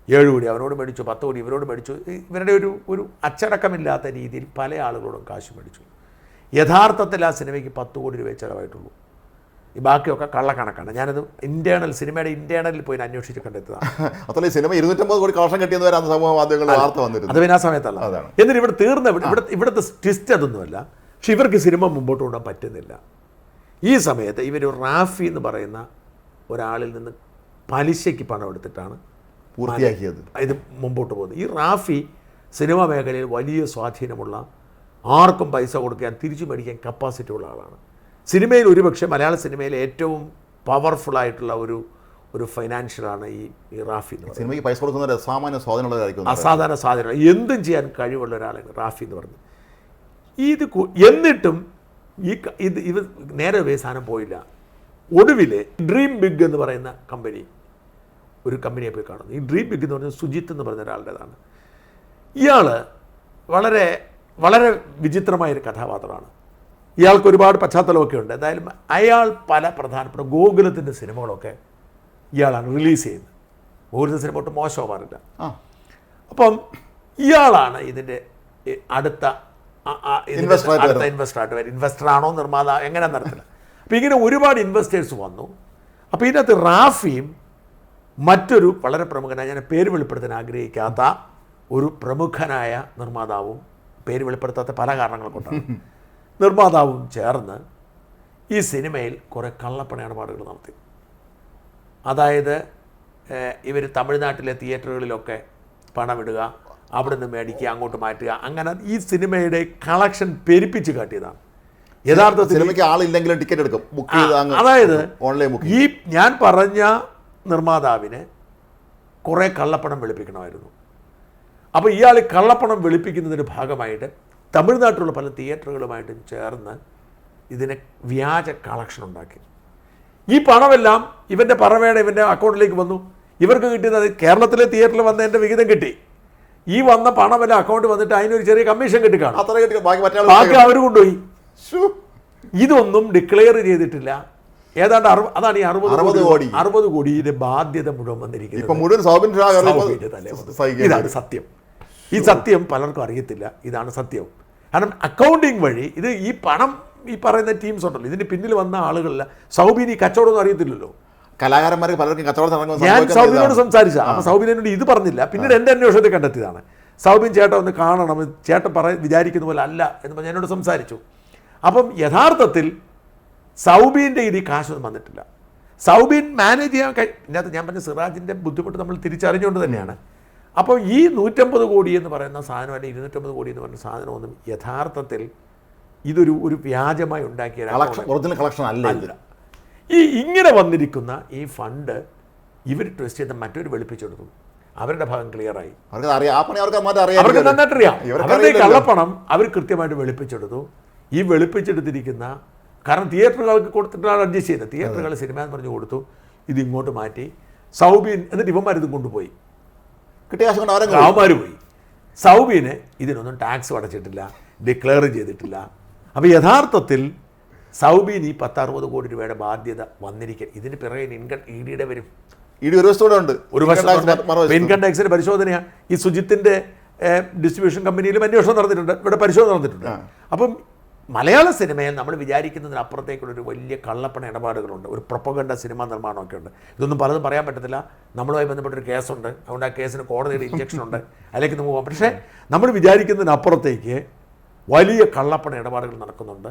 7 കോടി അവരോട് മേടിച്ചു, 10 കോടി ഇവരോട് മേടിച്ചു. ഇവരുടെ ഒരു അച്ചടക്കമില്ലാത്ത രീതിയിൽ പല ആളുകളോടും കാശ് മേടിച്ചു. യഥാർത്ഥത്തിൽ ആ സിനിമയ്ക്ക് 10 കോടി രൂപയെ ചിലവായിട്ടുള്ളൂ. ഈ ബാക്കിയൊക്കെ കള്ളക്കണക്കാണ്. ഞാനത് സിനിമയുടെ ഇൻറ്റേണലിൽ പോയി അന്വേഷിച്ച് കണ്ടെത്തുന്നതാണ്. അതല്ല സിനിമ 250 കോടി കളക്ഷൻ കിട്ടിയെന്ന് സമൂഹ മാധ്യമങ്ങളിൽ വാർത്ത വന്നിരുന്നു. അത് പിന്നെ ആ സമയത്തല്ല. എന്നിട്ട് ഇവിടെ ഇവിടുത്തെ ട്വിസ്റ്റ് അതൊന്നുമല്ല. പക്ഷെ ഇവർക്ക് സിനിമ മുമ്പോട്ട് കൊണ്ടുപോകാൻ പറ്റുന്നില്ല. ഈ സമയത്ത് ഇവർ റാഫി എന്ന് പറയുന്ന ഒരാളിൽ നിന്ന് പലിശയ്ക്ക് പണം എടുത്തിട്ടാണ് പൂർത്തിയാക്കിയത് ഇത് മുമ്പോട്ട് പോകുന്നത്. ഈ റാഫി സിനിമാ മേഖലയിൽ വലിയ സ്വാധീനമുള്ള, ആർക്കും പൈസ കൊടുക്കാൻ തിരിച്ചു മേടിക്കാൻ കപ്പാസിറ്റി ഉള്ള ആളാണ്. സിനിമയിൽ ഒരുപക്ഷെ മലയാള സിനിമയിലെ ഏറ്റവും പവർഫുള്ളായിട്ടുള്ള ഒരു ഫൈനാൻഷ്യലാണ് ഈ റാഫി എന്ന് പറയുന്നത്. സിനിമയ്ക്ക് പൈസ കൊടുക്കുന്ന അസാമാന്യ സ്വാധീനമുള്ളതായിരിക്കും. അസാധാരണ സ്വാധീനം, എന്തും ചെയ്യാൻ കഴിവുള്ള ഒരാളാണ് റാഫി എന്ന് പറഞ്ഞത്. എന്നിട്ടും ഇത് നേരെ സാധനം പോയില്ല. ഒടുവിൽ ഡ്രീം ബിഗ് എന്ന് പറയുന്ന ഒരു കമ്പനിയെ പോയി കാണുന്നു. ഈ ഡ്രീം ബിഗ് എന്ന് പറഞ്ഞാൽ സുജിത്ത് എന്ന് പറയുന്ന ഒരാളുടേതാണ്. ഇയാൾ വളരെ വളരെ വിചിത്രമായൊരു കഥാപാത്രമാണ്. ഇയാൾക്ക് ഒരുപാട് പശ്ചാത്തലമൊക്കെ ഉണ്ട്. എന്തായാലും അയാൾ പല പ്രധാനപ്പെട്ട ഗോകുലത്തിൻ്റെ സിനിമകളൊക്കെ ഇയാളാണ് റിലീസ് ചെയ്യുന്നത്. ഗോകുലത്തിൻ്റെ സിനിമ ഒട്ടും മോശമാകാറില്ല. അപ്പം ഇയാളാണ് ഇതിൻ്റെ അടുത്ത ഇൻവെസ്റ്ററായിട്ട് വരും. ഇൻവെസ്റ്ററാണോ നിർമ്മാതാ എങ്ങനെ നടത്തില്ല. അപ്പോൾ ഇങ്ങനെ ഒരുപാട് ഇൻവെസ്റ്റേഴ്സ് വന്നു. അപ്പോൾ ഇതിനകത്ത് റാഫിയും മറ്റൊരു വളരെ പ്രമുഖനായ, ഞാൻ പേര് വെളിപ്പെടുത്താൻ ആഗ്രഹിക്കാത്ത ഒരു പ്രമുഖനായ നിർമ്മാതാവും, പേര് വെളിപ്പെടുത്താത്ത പല കാരണങ്ങൾ കൊണ്ടാണ്, നിർമ്മാതാവും ചേർന്ന് ഈ സിനിമയിൽ കുറേ കള്ളപ്പണ ഇടപാടുകൾ നടത്തി. അതായത് ഇവർ തമിഴ്നാട്ടിലെ തിയേറ്ററുകളിലൊക്കെ പണമിടുക, അവിടെ നിന്ന് മേടിക്കുക, അങ്ങോട്ട് മാറ്റുക, അങ്ങനെ ഈ സിനിമയുടെ കളക്ഷൻ പെരുപ്പിച്ച് കാട്ടിയതാണ്. യഥാർത്ഥത്തിൽ സിനിമയ്ക്ക് ആളില്ലെങ്കിലും ടിക്കറ്റ് എടുക്കും, ബുക്ക് ചെയ്ത്. അതായത് ഓൺലൈൻ ബുക്ക്. ഈ ഞാൻ പറഞ്ഞ നിർമ്മാതാവിന് കുറേ കള്ളപ്പണം വെളുപ്പിക്കണമായിരുന്നു. അപ്പോൾ ഇയാൾ കള്ളപ്പണം വെളുപ്പിക്കുന്നതിൻ്റെ ഭാഗമായിട്ട് തമിഴ്നാട്ടിലുള്ള പല തിയേറ്ററുകളുമായിട്ടും ചേർന്ന് ഇതിന് വ്യാജ കളക്ഷൻ ഉണ്ടാക്കി. ഈ പണമെല്ലാം ഇവൻ്റെ പറവേടെ ഇവൻ്റെ അക്കൗണ്ടിലേക്ക് വന്നു. ഇവർക്ക് കിട്ടിയത് കേരളത്തിലെ തിയേറ്ററിൽ വന്നതിൻ്റെ വിഹിതം കിട്ടി. ഈ വന്ന പണമെല്ലാം അക്കൗണ്ട് വന്നിട്ട് അതിനൊരു ചെറിയ കമ്മീഷൻ കിട്ടിക്കാണും. ബാക്കി അവർ കൊണ്ടുപോയി. ഇതൊന്നും ഡിക്ലെയർ ചെയ്തിട്ടില്ല. ഏതാണ്ട് അതാണ് ഈ 60 കോടിയുടെ ബാധ്യത മുഴുവൻ വന്നിരിക്കുന്നത്. ഇതാണ് സത്യം. ഈ സത്യം പലർക്കും അറിയത്തില്ല. ഇതാണ് സത്യം. കാരണം അക്കൗണ്ടിങ് വഴി ഇത് ഈ പണം ഈ പറയുന്ന ടീംസ് ഉണ്ടല്ലോ, ഇതിന് പിന്നിൽ വന്ന ആളുകളിൽ സൗബിൻ ഈ കച്ചവടമൊന്നും അറിയത്തില്ലല്ലോ. കലാകാരന്മാർക്ക് പലർക്കും കച്ചവടം. ഞാൻ സൗബിനോട് സംസാരിച്ച അപ്പോൾ സൗബിനോട് ഇത് പറഞ്ഞില്ല. പിന്നീട് എൻ്റെ അന്വേഷണത്തിൽ കണ്ടെത്തിയതാണ്. സൗബിൻ ചേട്ടൻ ഒന്ന് കാണണം, ചേട്ടൻ വിചാരിക്കുന്ന പോലെ അല്ല എന്ന് പറഞ്ഞ് എന്നോട് സംസാരിച്ചു. അപ്പം യഥാർത്ഥത്തിൽ സൗബിൻ്റെ ഇതിൽ കാശൊന്നും വന്നിട്ടില്ല. സൗബിൻ മാനേജ് ചെയ്യാൻ ഇതിനകത്ത് ഞാൻ പറഞ്ഞ സിറാജിൻ്റെ ബുദ്ധിമുട്ട് നമ്മൾ തിരിച്ചറിഞ്ഞുകൊണ്ട് തന്നെയാണ്. അപ്പോൾ ഈ 150 കോടി എന്ന് പറയുന്ന സാധനം, അല്ലെങ്കിൽ 250 കോടി എന്ന് പറയുന്ന സാധനമൊന്നും യഥാർത്ഥത്തിൽ ഒരു വ്യാജമായി ഉണ്ടാക്കിയ ഒറിജിനൽ കളക്ഷൻ അല്ല. ഈ ഇങ്ങനെ വന്നിരിക്കുന്ന ഈ ഫണ്ട് ഇവർ ട്വിസ്റ്റ് ചെയ്ത് മറ്റൊരു വെളുപ്പിച്ചെടുത്തു. അവരുടെ ഭാഗം ക്ലിയറായി. അവർക്ക് നന്നായിട്ട് അറിയാം. അവരുടെ കള്ളപ്പണം അവർ കൃത്യമായിട്ട് വെളുപ്പിച്ചെടുത്തു. ഈ വെളുപ്പിച്ചെടുത്തിരിക്കുന്ന കാരണം തിയേറ്ററുകൾക്ക് കൊടുത്തിട്ടാണ് അഡ്ജസ്റ്റ് ചെയ്തത്. തിയേറ്ററുകൾ സിനിമ എന്ന് പറഞ്ഞ് കൊടുത്തു. ഇത് ഇങ്ങോട്ട് മാറ്റി സൗബിൻ, എന്നിട്ട് ഇവന്മാരിതും കൊണ്ടുപോയി, കിട്ടിയ കാശ് കൊണ്ട് അവന്മാർ പോയി. സൗബിന് ഇതിനൊന്നും ടാക്സ് അടച്ചിട്ടില്ല, ഡിക്ലെയർ ചെയ്തിട്ടില്ല. അപ്പോൾ യഥാർത്ഥത്തിൽ സൗബിൻ ഈ 10-60 കോടി രൂപയുടെ ബാധ്യത വന്നിരിക്കുക. ഇതിന് പിറകെ ഇഡിയുടെ വരും. ഒരു വശത്തോടെ ഉണ്ട്. ഇൻകം ടാക്സിന്റെ പരിശോധനയാണ്. ഈ സുജിത്തിന്റെ ഡിസ്ട്രിബ്യൂഷൻ കമ്പനിയിലും അന്വേഷണം നടന്നിട്ടുണ്ട്, ഇവിടെ പരിശോധന നടന്നിട്ടുണ്ട്. അപ്പം മലയാള സിനിമയിൽ നമ്മൾ വിചാരിക്കുന്നതിനപ്പുറത്തേക്കുള്ളൊരു വലിയ കള്ളപ്പണ ഇടപാടുകളുണ്ട്. ഒരു പ്രൊപ്പഗണ്ട സിനിമാ നിർമ്മാണമൊക്കെ ഉണ്ട്. ഇതൊന്നും പലതും പറയാൻ പറ്റത്തില്ല. നമ്മളുമായി ബന്ധപ്പെട്ടൊരു കേസുണ്ട്, അതുകൊണ്ട് ആ കേസിന് കോടതിയുടെ ഇഞ്ചക്ഷൻ ഉണ്ട്, അതിലേക്ക് നമുക്ക് പോകാം. പക്ഷേ നമ്മൾ വിചാരിക്കുന്നതിനപ്പുറത്തേക്ക് വലിയ കള്ളപ്പണ ഇടപാടുകൾ നടക്കുന്നുണ്ട്,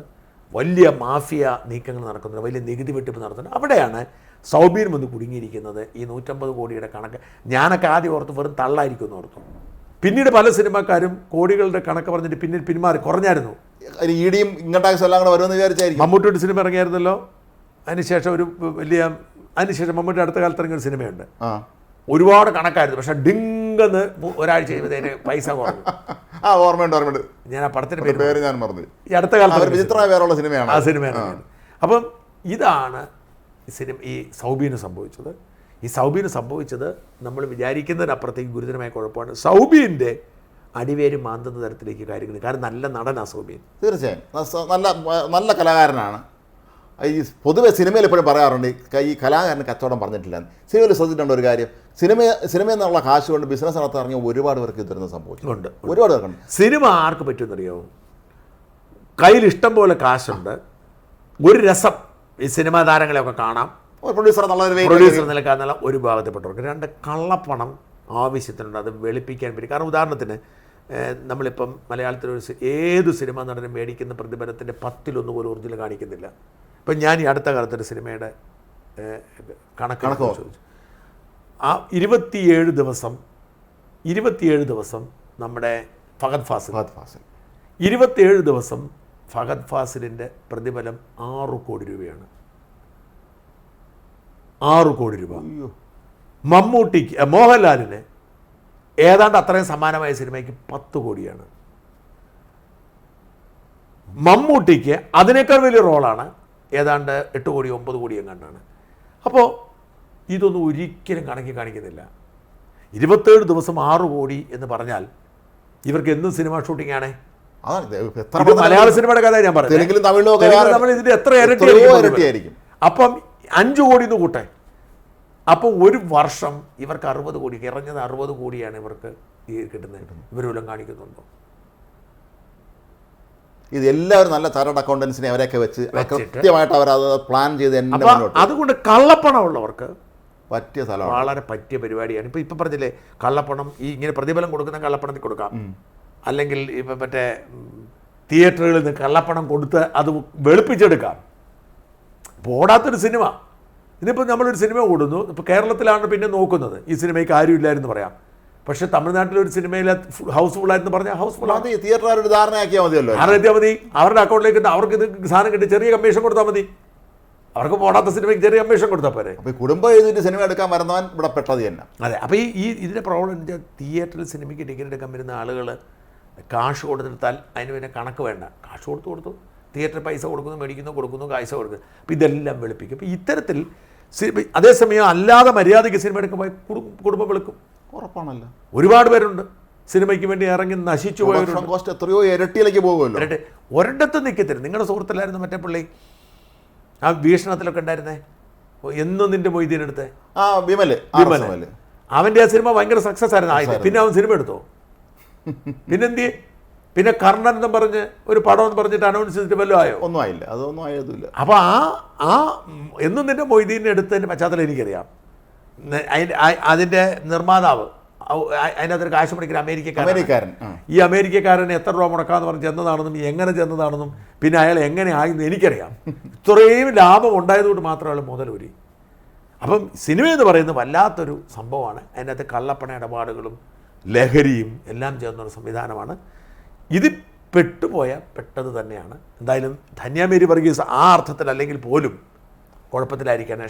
വലിയ മാഫിയ നീക്കങ്ങൾ നടക്കുന്നുണ്ട്, വലിയ നികുതി വെട്ടിപ്പ് നടത്തുന്നുണ്ട്. അവിടെയാണ് സൗബിൻ വന്ന് കുടുങ്ങിയിരിക്കുന്നത്. ഈ 150 കോടിയുടെ കണക്ക് ഞാനൊക്കെ ആദ്യം ഓർത്ത് വെറും തള്ളായിരിക്കും എന്ന് ഓർത്തു. പിന്നീട് പല സിനിമാക്കാരും കോടികളുടെ കണക്ക് പറഞ്ഞിട്ട് പിന്നീട് പിന്മാറി, കുറഞ്ഞായിരുന്നു. ഇടിയും ഇൻകം ടാക്സ് എല്ലാം കൂടെ വരുമെന്ന് വിചാരിച്ചായിരിക്കും. മമ്മൂട്ടിയുടെ സിനിമ ഇറങ്ങിയായിരുന്നല്ലോ. അതിനുശേഷം അതിനുശേഷം മമ്മൂട്ടി അടുത്ത കാലത്ത് ഇറങ്ങിയ ഒരു സിനിമയുണ്ട്, ഒരുപാട് കണക്കായിരുന്നു. പക്ഷെ ഡിങ്കെന്ന് ഒരാഴ്ച കഴിയുമ്പോഴത്തേന് പൈസ കുറഞ്ഞു. ഓർമ്മയുണ്ട്. ഞാൻ ആ പടത്തിന്റെ പേര് ഞാൻ മറന്നു. ഈ അടുത്ത കാലത്ത് വിചിത്രമായ പേരുള്ള സിനിമയാണ് ആ സിനിമ. അപ്പം ഇതാണ് ഈ സൗബിന് സംഭവിച്ചത്. ഈ സൗബിന് സംഭവിച്ചത് നമ്മൾ വിചാരിക്കുന്നതിനപ്പുറത്തേക്ക് ഗുരുതരമായ കുഴപ്പമാണ്. സൗബിൻ്റെ അടിവേര് മാന്തുന്ന തരത്തിലേക്ക് കാര്യങ്ങൾ. കാരണം നല്ല നടനാണ് സൗബിൻ. തീർച്ചയായും നല്ല കലാകാരനാണ്. ഈ പൊതുവെ സിനിമയിൽ എപ്പോഴും പറയാറുണ്ട് ഈ കലാകാരന് കച്ചവടം പറഞ്ഞിട്ടില്ല. സിനിമയിൽ ശ്രദ്ധിച്ചിട്ടുണ്ട് ഒരു കാര്യം, സിനിമയിൽ നിന്നുള്ള കാശ് കൊണ്ട് ബിസിനസ് നടത്താൻ ഇറങ്ങിയ ഒരുപാട് പേർക്ക് ഇത്തരം സംഭവിച്ചിട്ടുണ്ട്. ഒരുപാട് പേർക്കുണ്ട്. സിനിമ ആർക്ക് പറ്റുമെന്നറിയോ? കയ്യിൽ ഇഷ്ടം പോലെ കാശുണ്ട്, ഒരു രസം, ഈ സിനിമാ താരങ്ങളെയൊക്കെ കാണാം, പ്രൊഡ്യൂസർ നിലക്കാന്നുള്ള ഒരു ഭാഗത്തിൽപ്പെട്ടവർക്ക്. രണ്ട്, കള്ളപ്പണം ആവശ്യത്തിനുണ്ട്, അത് വെളുപ്പിക്കാൻ പറ്റും. കാരണം ഉദാഹരണത്തിന് നമ്മളിപ്പം മലയാളത്തിൽ ഏത് സിനിമ നടനും മേടിക്കുന്ന പ്രതിഫലത്തിൻ്റെ 10-1 പോലും ഒറിജിനൽ കാണിക്കുന്നില്ല. ഇപ്പം ഞാൻ ഈ അടുത്ത കാലത്തൊരു സിനിമയുടെ കണക്ക് ചോദിച്ചു. ആ 27 ദിവസം നമ്മുടെ ഫഹദ് ഫാസിൽ 27 ദിവസം ഫഹദ് ഫാസിലിൻ്റെ പ്രതിഫലം 6 കോടി രൂപയാണ്. 6 കോടി രൂപ. മമ്മൂട്ടിക്ക്, മോഹൻലാലിന് ഏതാണ്ട് അത്രയും സമാനമായ സിനിമയ്ക്ക് 10 കോടിയാണ്. മമ്മൂട്ടിക്ക് അതിനേക്കാൾ വലിയ റോളാണ്, ഏതാണ്ട് 8 കോടി 9 കോടി എങ്ങാണ്ടാണ്. അപ്പോൾ ഇതൊന്നും ഒരിക്കലും കണക്കി കാണിക്കുന്നില്ല. 27 ദിവസം 6 കോടി എന്ന് പറഞ്ഞാൽ ഇവർക്ക് എന്നും സിനിമ ഷൂട്ടിംഗ് ആണ്. മലയാള സിനിമയുടെ കഥ ഞാൻ പറയുന്നത്. നമ്മൾ ഇതിൻ്റെ എത്ര ഇരട്ടിയായിരിക്കും. അപ്പം 5 കോടി എന്ന് കൂട്ടെ. അപ്പോൾ ഒരു വർഷം ഇവർക്ക് 60 കോടി, ഇറങ്ങുന്നത് 60 കോടിയാണ് ഇവർക്ക് കിട്ടുന്നത്. ഇവരെല്ലാം കാണിക്കുന്നുണ്ടോ? ഇത് എല്ലാവരും നല്ല ചാർട്ടേഡ് അക്കൗണ്ടൻസിനെ അവരെയൊക്കെ വെച്ച് കൃത്യമായിട്ട് അവരത് പ്ലാൻ ചെയ്ത്. അതുകൊണ്ട് കള്ളപ്പണമുള്ളവർക്ക് പറ്റിയ സ്ഥലം, വളരെ പറ്റിയ പരിപാടിയാണ്. ഇപ്പം പറഞ്ഞില്ലേ, കള്ളപ്പണം ഈ ഇങ്ങനെ പ്രതിഫലം കൊടുക്കുന്ന കള്ളപ്പണത്തിൽ കൊടുക്കാം, അല്ലെങ്കിൽ ഇപ്പം മറ്റേ തിയേറ്ററുകളിൽ നിന്ന് കള്ളപ്പണം കൊടുത്ത് അത് വെളുപ്പിച്ചെടുക്കാം. അപ്പോൾ ഓടാത്തൊരു സിനിമ. ഇതിപ്പോൾ നമ്മളൊരു സിനിമ ഓടുന്നു, ഇപ്പോൾ കേരളത്തിലാണ് പിന്നെ നോക്കുന്നത് ഈ സിനിമയ്ക്ക് ആരുമില്ലായിരുന്നു പറയാം. പക്ഷേ തമിഴ്നാട്ടിലൊരു സിനിമയിൽ ഹൗസ്ഫുള്ളായിരുന്നു പറഞ്ഞാൽ ഹൗസ്ഫുള്ളാണ്. തിയേറ്ററുകാരുടെ ധാരണയാക്കിയാൽ മതിയല്ലോ. ധാരണയാക്കിയാൽ മതി. അവരുടെ അക്കൗണ്ടിലേക്ക് അവർക്ക് ഇത് സാധനം കിട്ടി ചെറിയ കമ്മീഷൻ കൊടുത്താൽ മതി. അവർക്ക് പോടാത്ത സിനിമയ്ക്ക് ചെറിയ കമ്മീഷൻ കൊടുത്താൽ പോരെ. അപ്പോൾ കുടുംബം എഴുതിയിട്ട് സിനിമ എടുക്കാൻ വരുന്നവൻ ഇവിടെ പെട്ടത് തന്നെ. അതെ. അപ്പോൾ ഇതിൻ്റെ പ്രോബ്ലം എന്താ, തിയേറ്ററിൽ സിനിമയ്ക്ക് ടിക്കറ്റ് എടുക്കാൻ വരുന്ന ആളുകൾ കാശ് കൊടുത്തെടുത്താൽ അതിന് പിന്നെ കണക്ക് വേണ്ട. കാശ് കൊടുത്തു തിയേറ്ററിൽ പൈസ കൊടുക്കുന്നു, കൊടുക്കുന്നു, കാശ് കൊടുക്കുന്നു. അപ്പോൾ ഇതെല്ലാം വെളുപ്പിക്കും. അപ്പോൾ ഇത്തരത്തിൽ അതേസമയം അല്ലാതെ മര്യാദയ്ക്ക് സിനിമ എടുക്കുമ്പോൾ കുടുംബം വെളുക്കും. ഉറപ്പാണല്ലോ. ഒരുപാട് പേരുണ്ട് സിനിമയ്ക്ക് വേണ്ടി ഇറങ്ങി നശിച്ചു പോയവരുണ്ട്. കോസ്റ്റ് എത്രയോ ഇരട്ടിയിലേക്ക് പോകുമല്ലോ. ഒരിടത്ത് നിൽക്കത്തില്ല. നിങ്ങളുടെ സുഹൃത്തിലായിരുന്നു മറ്റേ പുള്ളി, ആ വീക്ഷണത്തിലൊക്കെ ഉണ്ടായിരുന്നേ, എന്നും നിന്റെ മൊയ്തീനെടുത്ത് വിമല്. അവൻ്റെ ആ സിനിമ ഭയങ്കര സക്സസ് ആയിരുന്നു ആയത്. പിന്നെ അവൻ സിനിമ എടുത്തോ? പിന്നെന്തി? പിന്നെ കർണൻ എന്നും പറഞ്ഞ് ഒരു പടം എന്ന് പറഞ്ഞിട്ട് അനൗൺസ് ചെയ്തിട്ട് വല്ലതും ആയോ? ഒന്നും ആയില്ല. അതൊന്നും ആയതുമില്ല. അപ്പോൾ ആ എന്നും നിന്റെ മൊയ്തീനെ എടുത്തതിൻ്റെ പശ്ചാത്തലം എനിക്കറിയാം. അതിൻ്റെ നിർമ്മാതാവ്, അതിനകത്തൊരു കാശ് മുടക്കിയ അമേരിക്കക്കാരൻ. ഈ അമേരിക്കക്കാരൻ എത്ര രൂപ മുടക്കാമെന്ന് പറഞ്ഞ് ചെന്നതാണെന്നും എങ്ങനെ ചെന്നതാണെന്നും പിന്നെ അയാൾ എങ്ങനെ ആയെന്ന് എനിക്കറിയാം. ഇത്രയും ലാഭം ഉണ്ടായതുകൊണ്ട് മാത്രം അയാൾ മുതലൂരി. അപ്പം സിനിമ എന്ന് പറയുന്നത് വല്ലാത്തൊരു സംഭവമാണ്. അതിനകത്ത് കള്ളപ്പണ ഇടപാടുകളും ലഹരിയും എല്ലാം ചേർന്നൊരു സംവിധാനമാണ്. ഇത് പെട്ടത് തന്നെയാണ്. എന്തായാലും ധന്യമേരി വർഗീസ് ആ അർത്ഥത്തിൽ അല്ലെങ്കിൽ പോലും കുഴപ്പത്തിലായിരിക്കാണ്.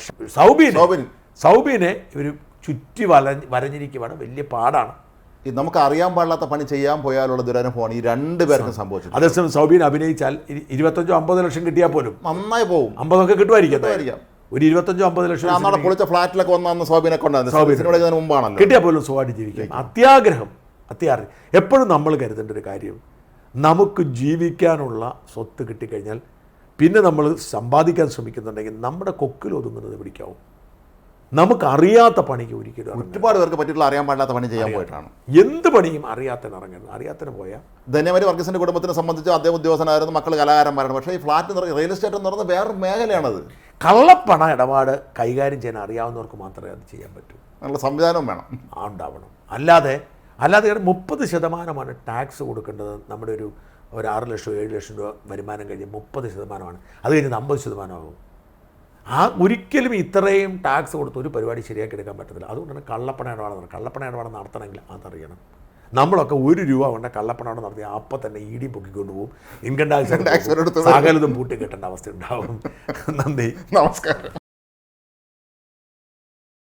സൗബീനെ ഇവർ ചുറ്റി വരഞ്ഞിരിക്കുവാണ്. വലിയ പാടാണ്. നമുക്ക് അറിയാൻ പാടില്ലാത്ത പണി ചെയ്യാൻ പോയാലുള്ള ദുരനുഭവമാണ് ഈ രണ്ടുപേർക്കും സംഭവിച്ചത്. അതേസമയം സൗബീൻ അഭിനയിച്ചാൽ 25-50 ലക്ഷം കിട്ടിയാൽ പോലും നന്നായി പോകും. 50 കിട്ടുമായിരിക്കും. ഒരു 25-50 ലക്ഷം പൊളിച്ച ഫ്ലാറ്റിലൊക്കെ വന്ന സൗബീനെ കൊണ്ടാണ് മുമ്പാണല്ലോ. കിട്ടിയാൽ പോലും സുഖമായിട്ട് ജീവിക്കും. അത്യാഗ്രഹം. എപ്പോഴും നമ്മൾ കരുതേണ്ട ഒരു കാര്യം, നമുക്ക് ജീവിക്കാനുള്ള സ്വത്ത് കിട്ടിക്കഴിഞ്ഞാൽ പിന്നെ നമ്മൾ സമ്പാദിക്കാൻ ശ്രമിക്കുന്നുണ്ടെങ്കിൽ നമ്മുടെ കൊക്കിൽ ഒതുങ്ങുന്നത് പിടിക്കാവും. നമുക്കറിയാത്ത പണിക്ക് ഒരിക്കലും ഒരുപാട് പേർക്ക് പറ്റിയിട്ടുള്ള അറിയാൻ പാടില്ലാത്ത പണി ചെയ്യാൻ പോയിട്ടാണ്. എന്ത് പണിയും അറിയാത്തതിന് പോയാൽ. ധന്യമേരി വർഗീസിന്റെ കുടുംബത്തിനെ സംബന്ധിച്ച് അദ്ദേഹം ഉദ്യോഗസ്ഥനായിരുന്നു, മക്കൾ കലാകാരന്മാരാണ്. പക്ഷേ ഈ ഫ്ലാറ്റ് റിയൽ എസ്റ്റേറ്റ് എന്ന് പറയുന്നത് വേറൊരു മേഖലയാണത്. കള്ളപ്പണ ഇടപാട് കൈകാര്യം ചെയ്യാൻ അറിയാവുന്നവർക്ക് മാത്രമേ അത് ചെയ്യാൻ പറ്റൂ. നല്ല സംവിധാനവും വേണം, ഉണ്ടാവണം. അല്ലാതെ 30% ടാക്സ് കൊടുക്കേണ്ടത്. നമ്മുടെ ഒരു 6 ലക്ഷം 7 ലക്ഷം രൂപ വരുമാനം കഴിഞ്ഞ് 30%, അത് കഴിഞ്ഞ് 50% ആകും. ഒരിക്കലും ഇത്രയും ടാക്സ് കൊടുത്ത് ഒരു പരിപാടി ശരിയാക്കി എടുക്കാൻ പറ്റത്തില്ല. അതുകൊണ്ടാണ് കള്ളപ്പണ ഇടപാട് നടത്തണമെങ്കിൽ അതറിയണം. നമ്മളൊക്കെ 1 രൂപ കൊണ്ട് കള്ളപ്പണ നടത്തി അപ്പം തന്നെ ED പൊക്കിക്കൊണ്ട് പോകും. ഇൻകം ടാക്സ് സകലതും പൂട്ടി കെട്ടേണ്ട അവസ്ഥ ഉണ്ടാവും. നന്ദി, നമസ്കാരം.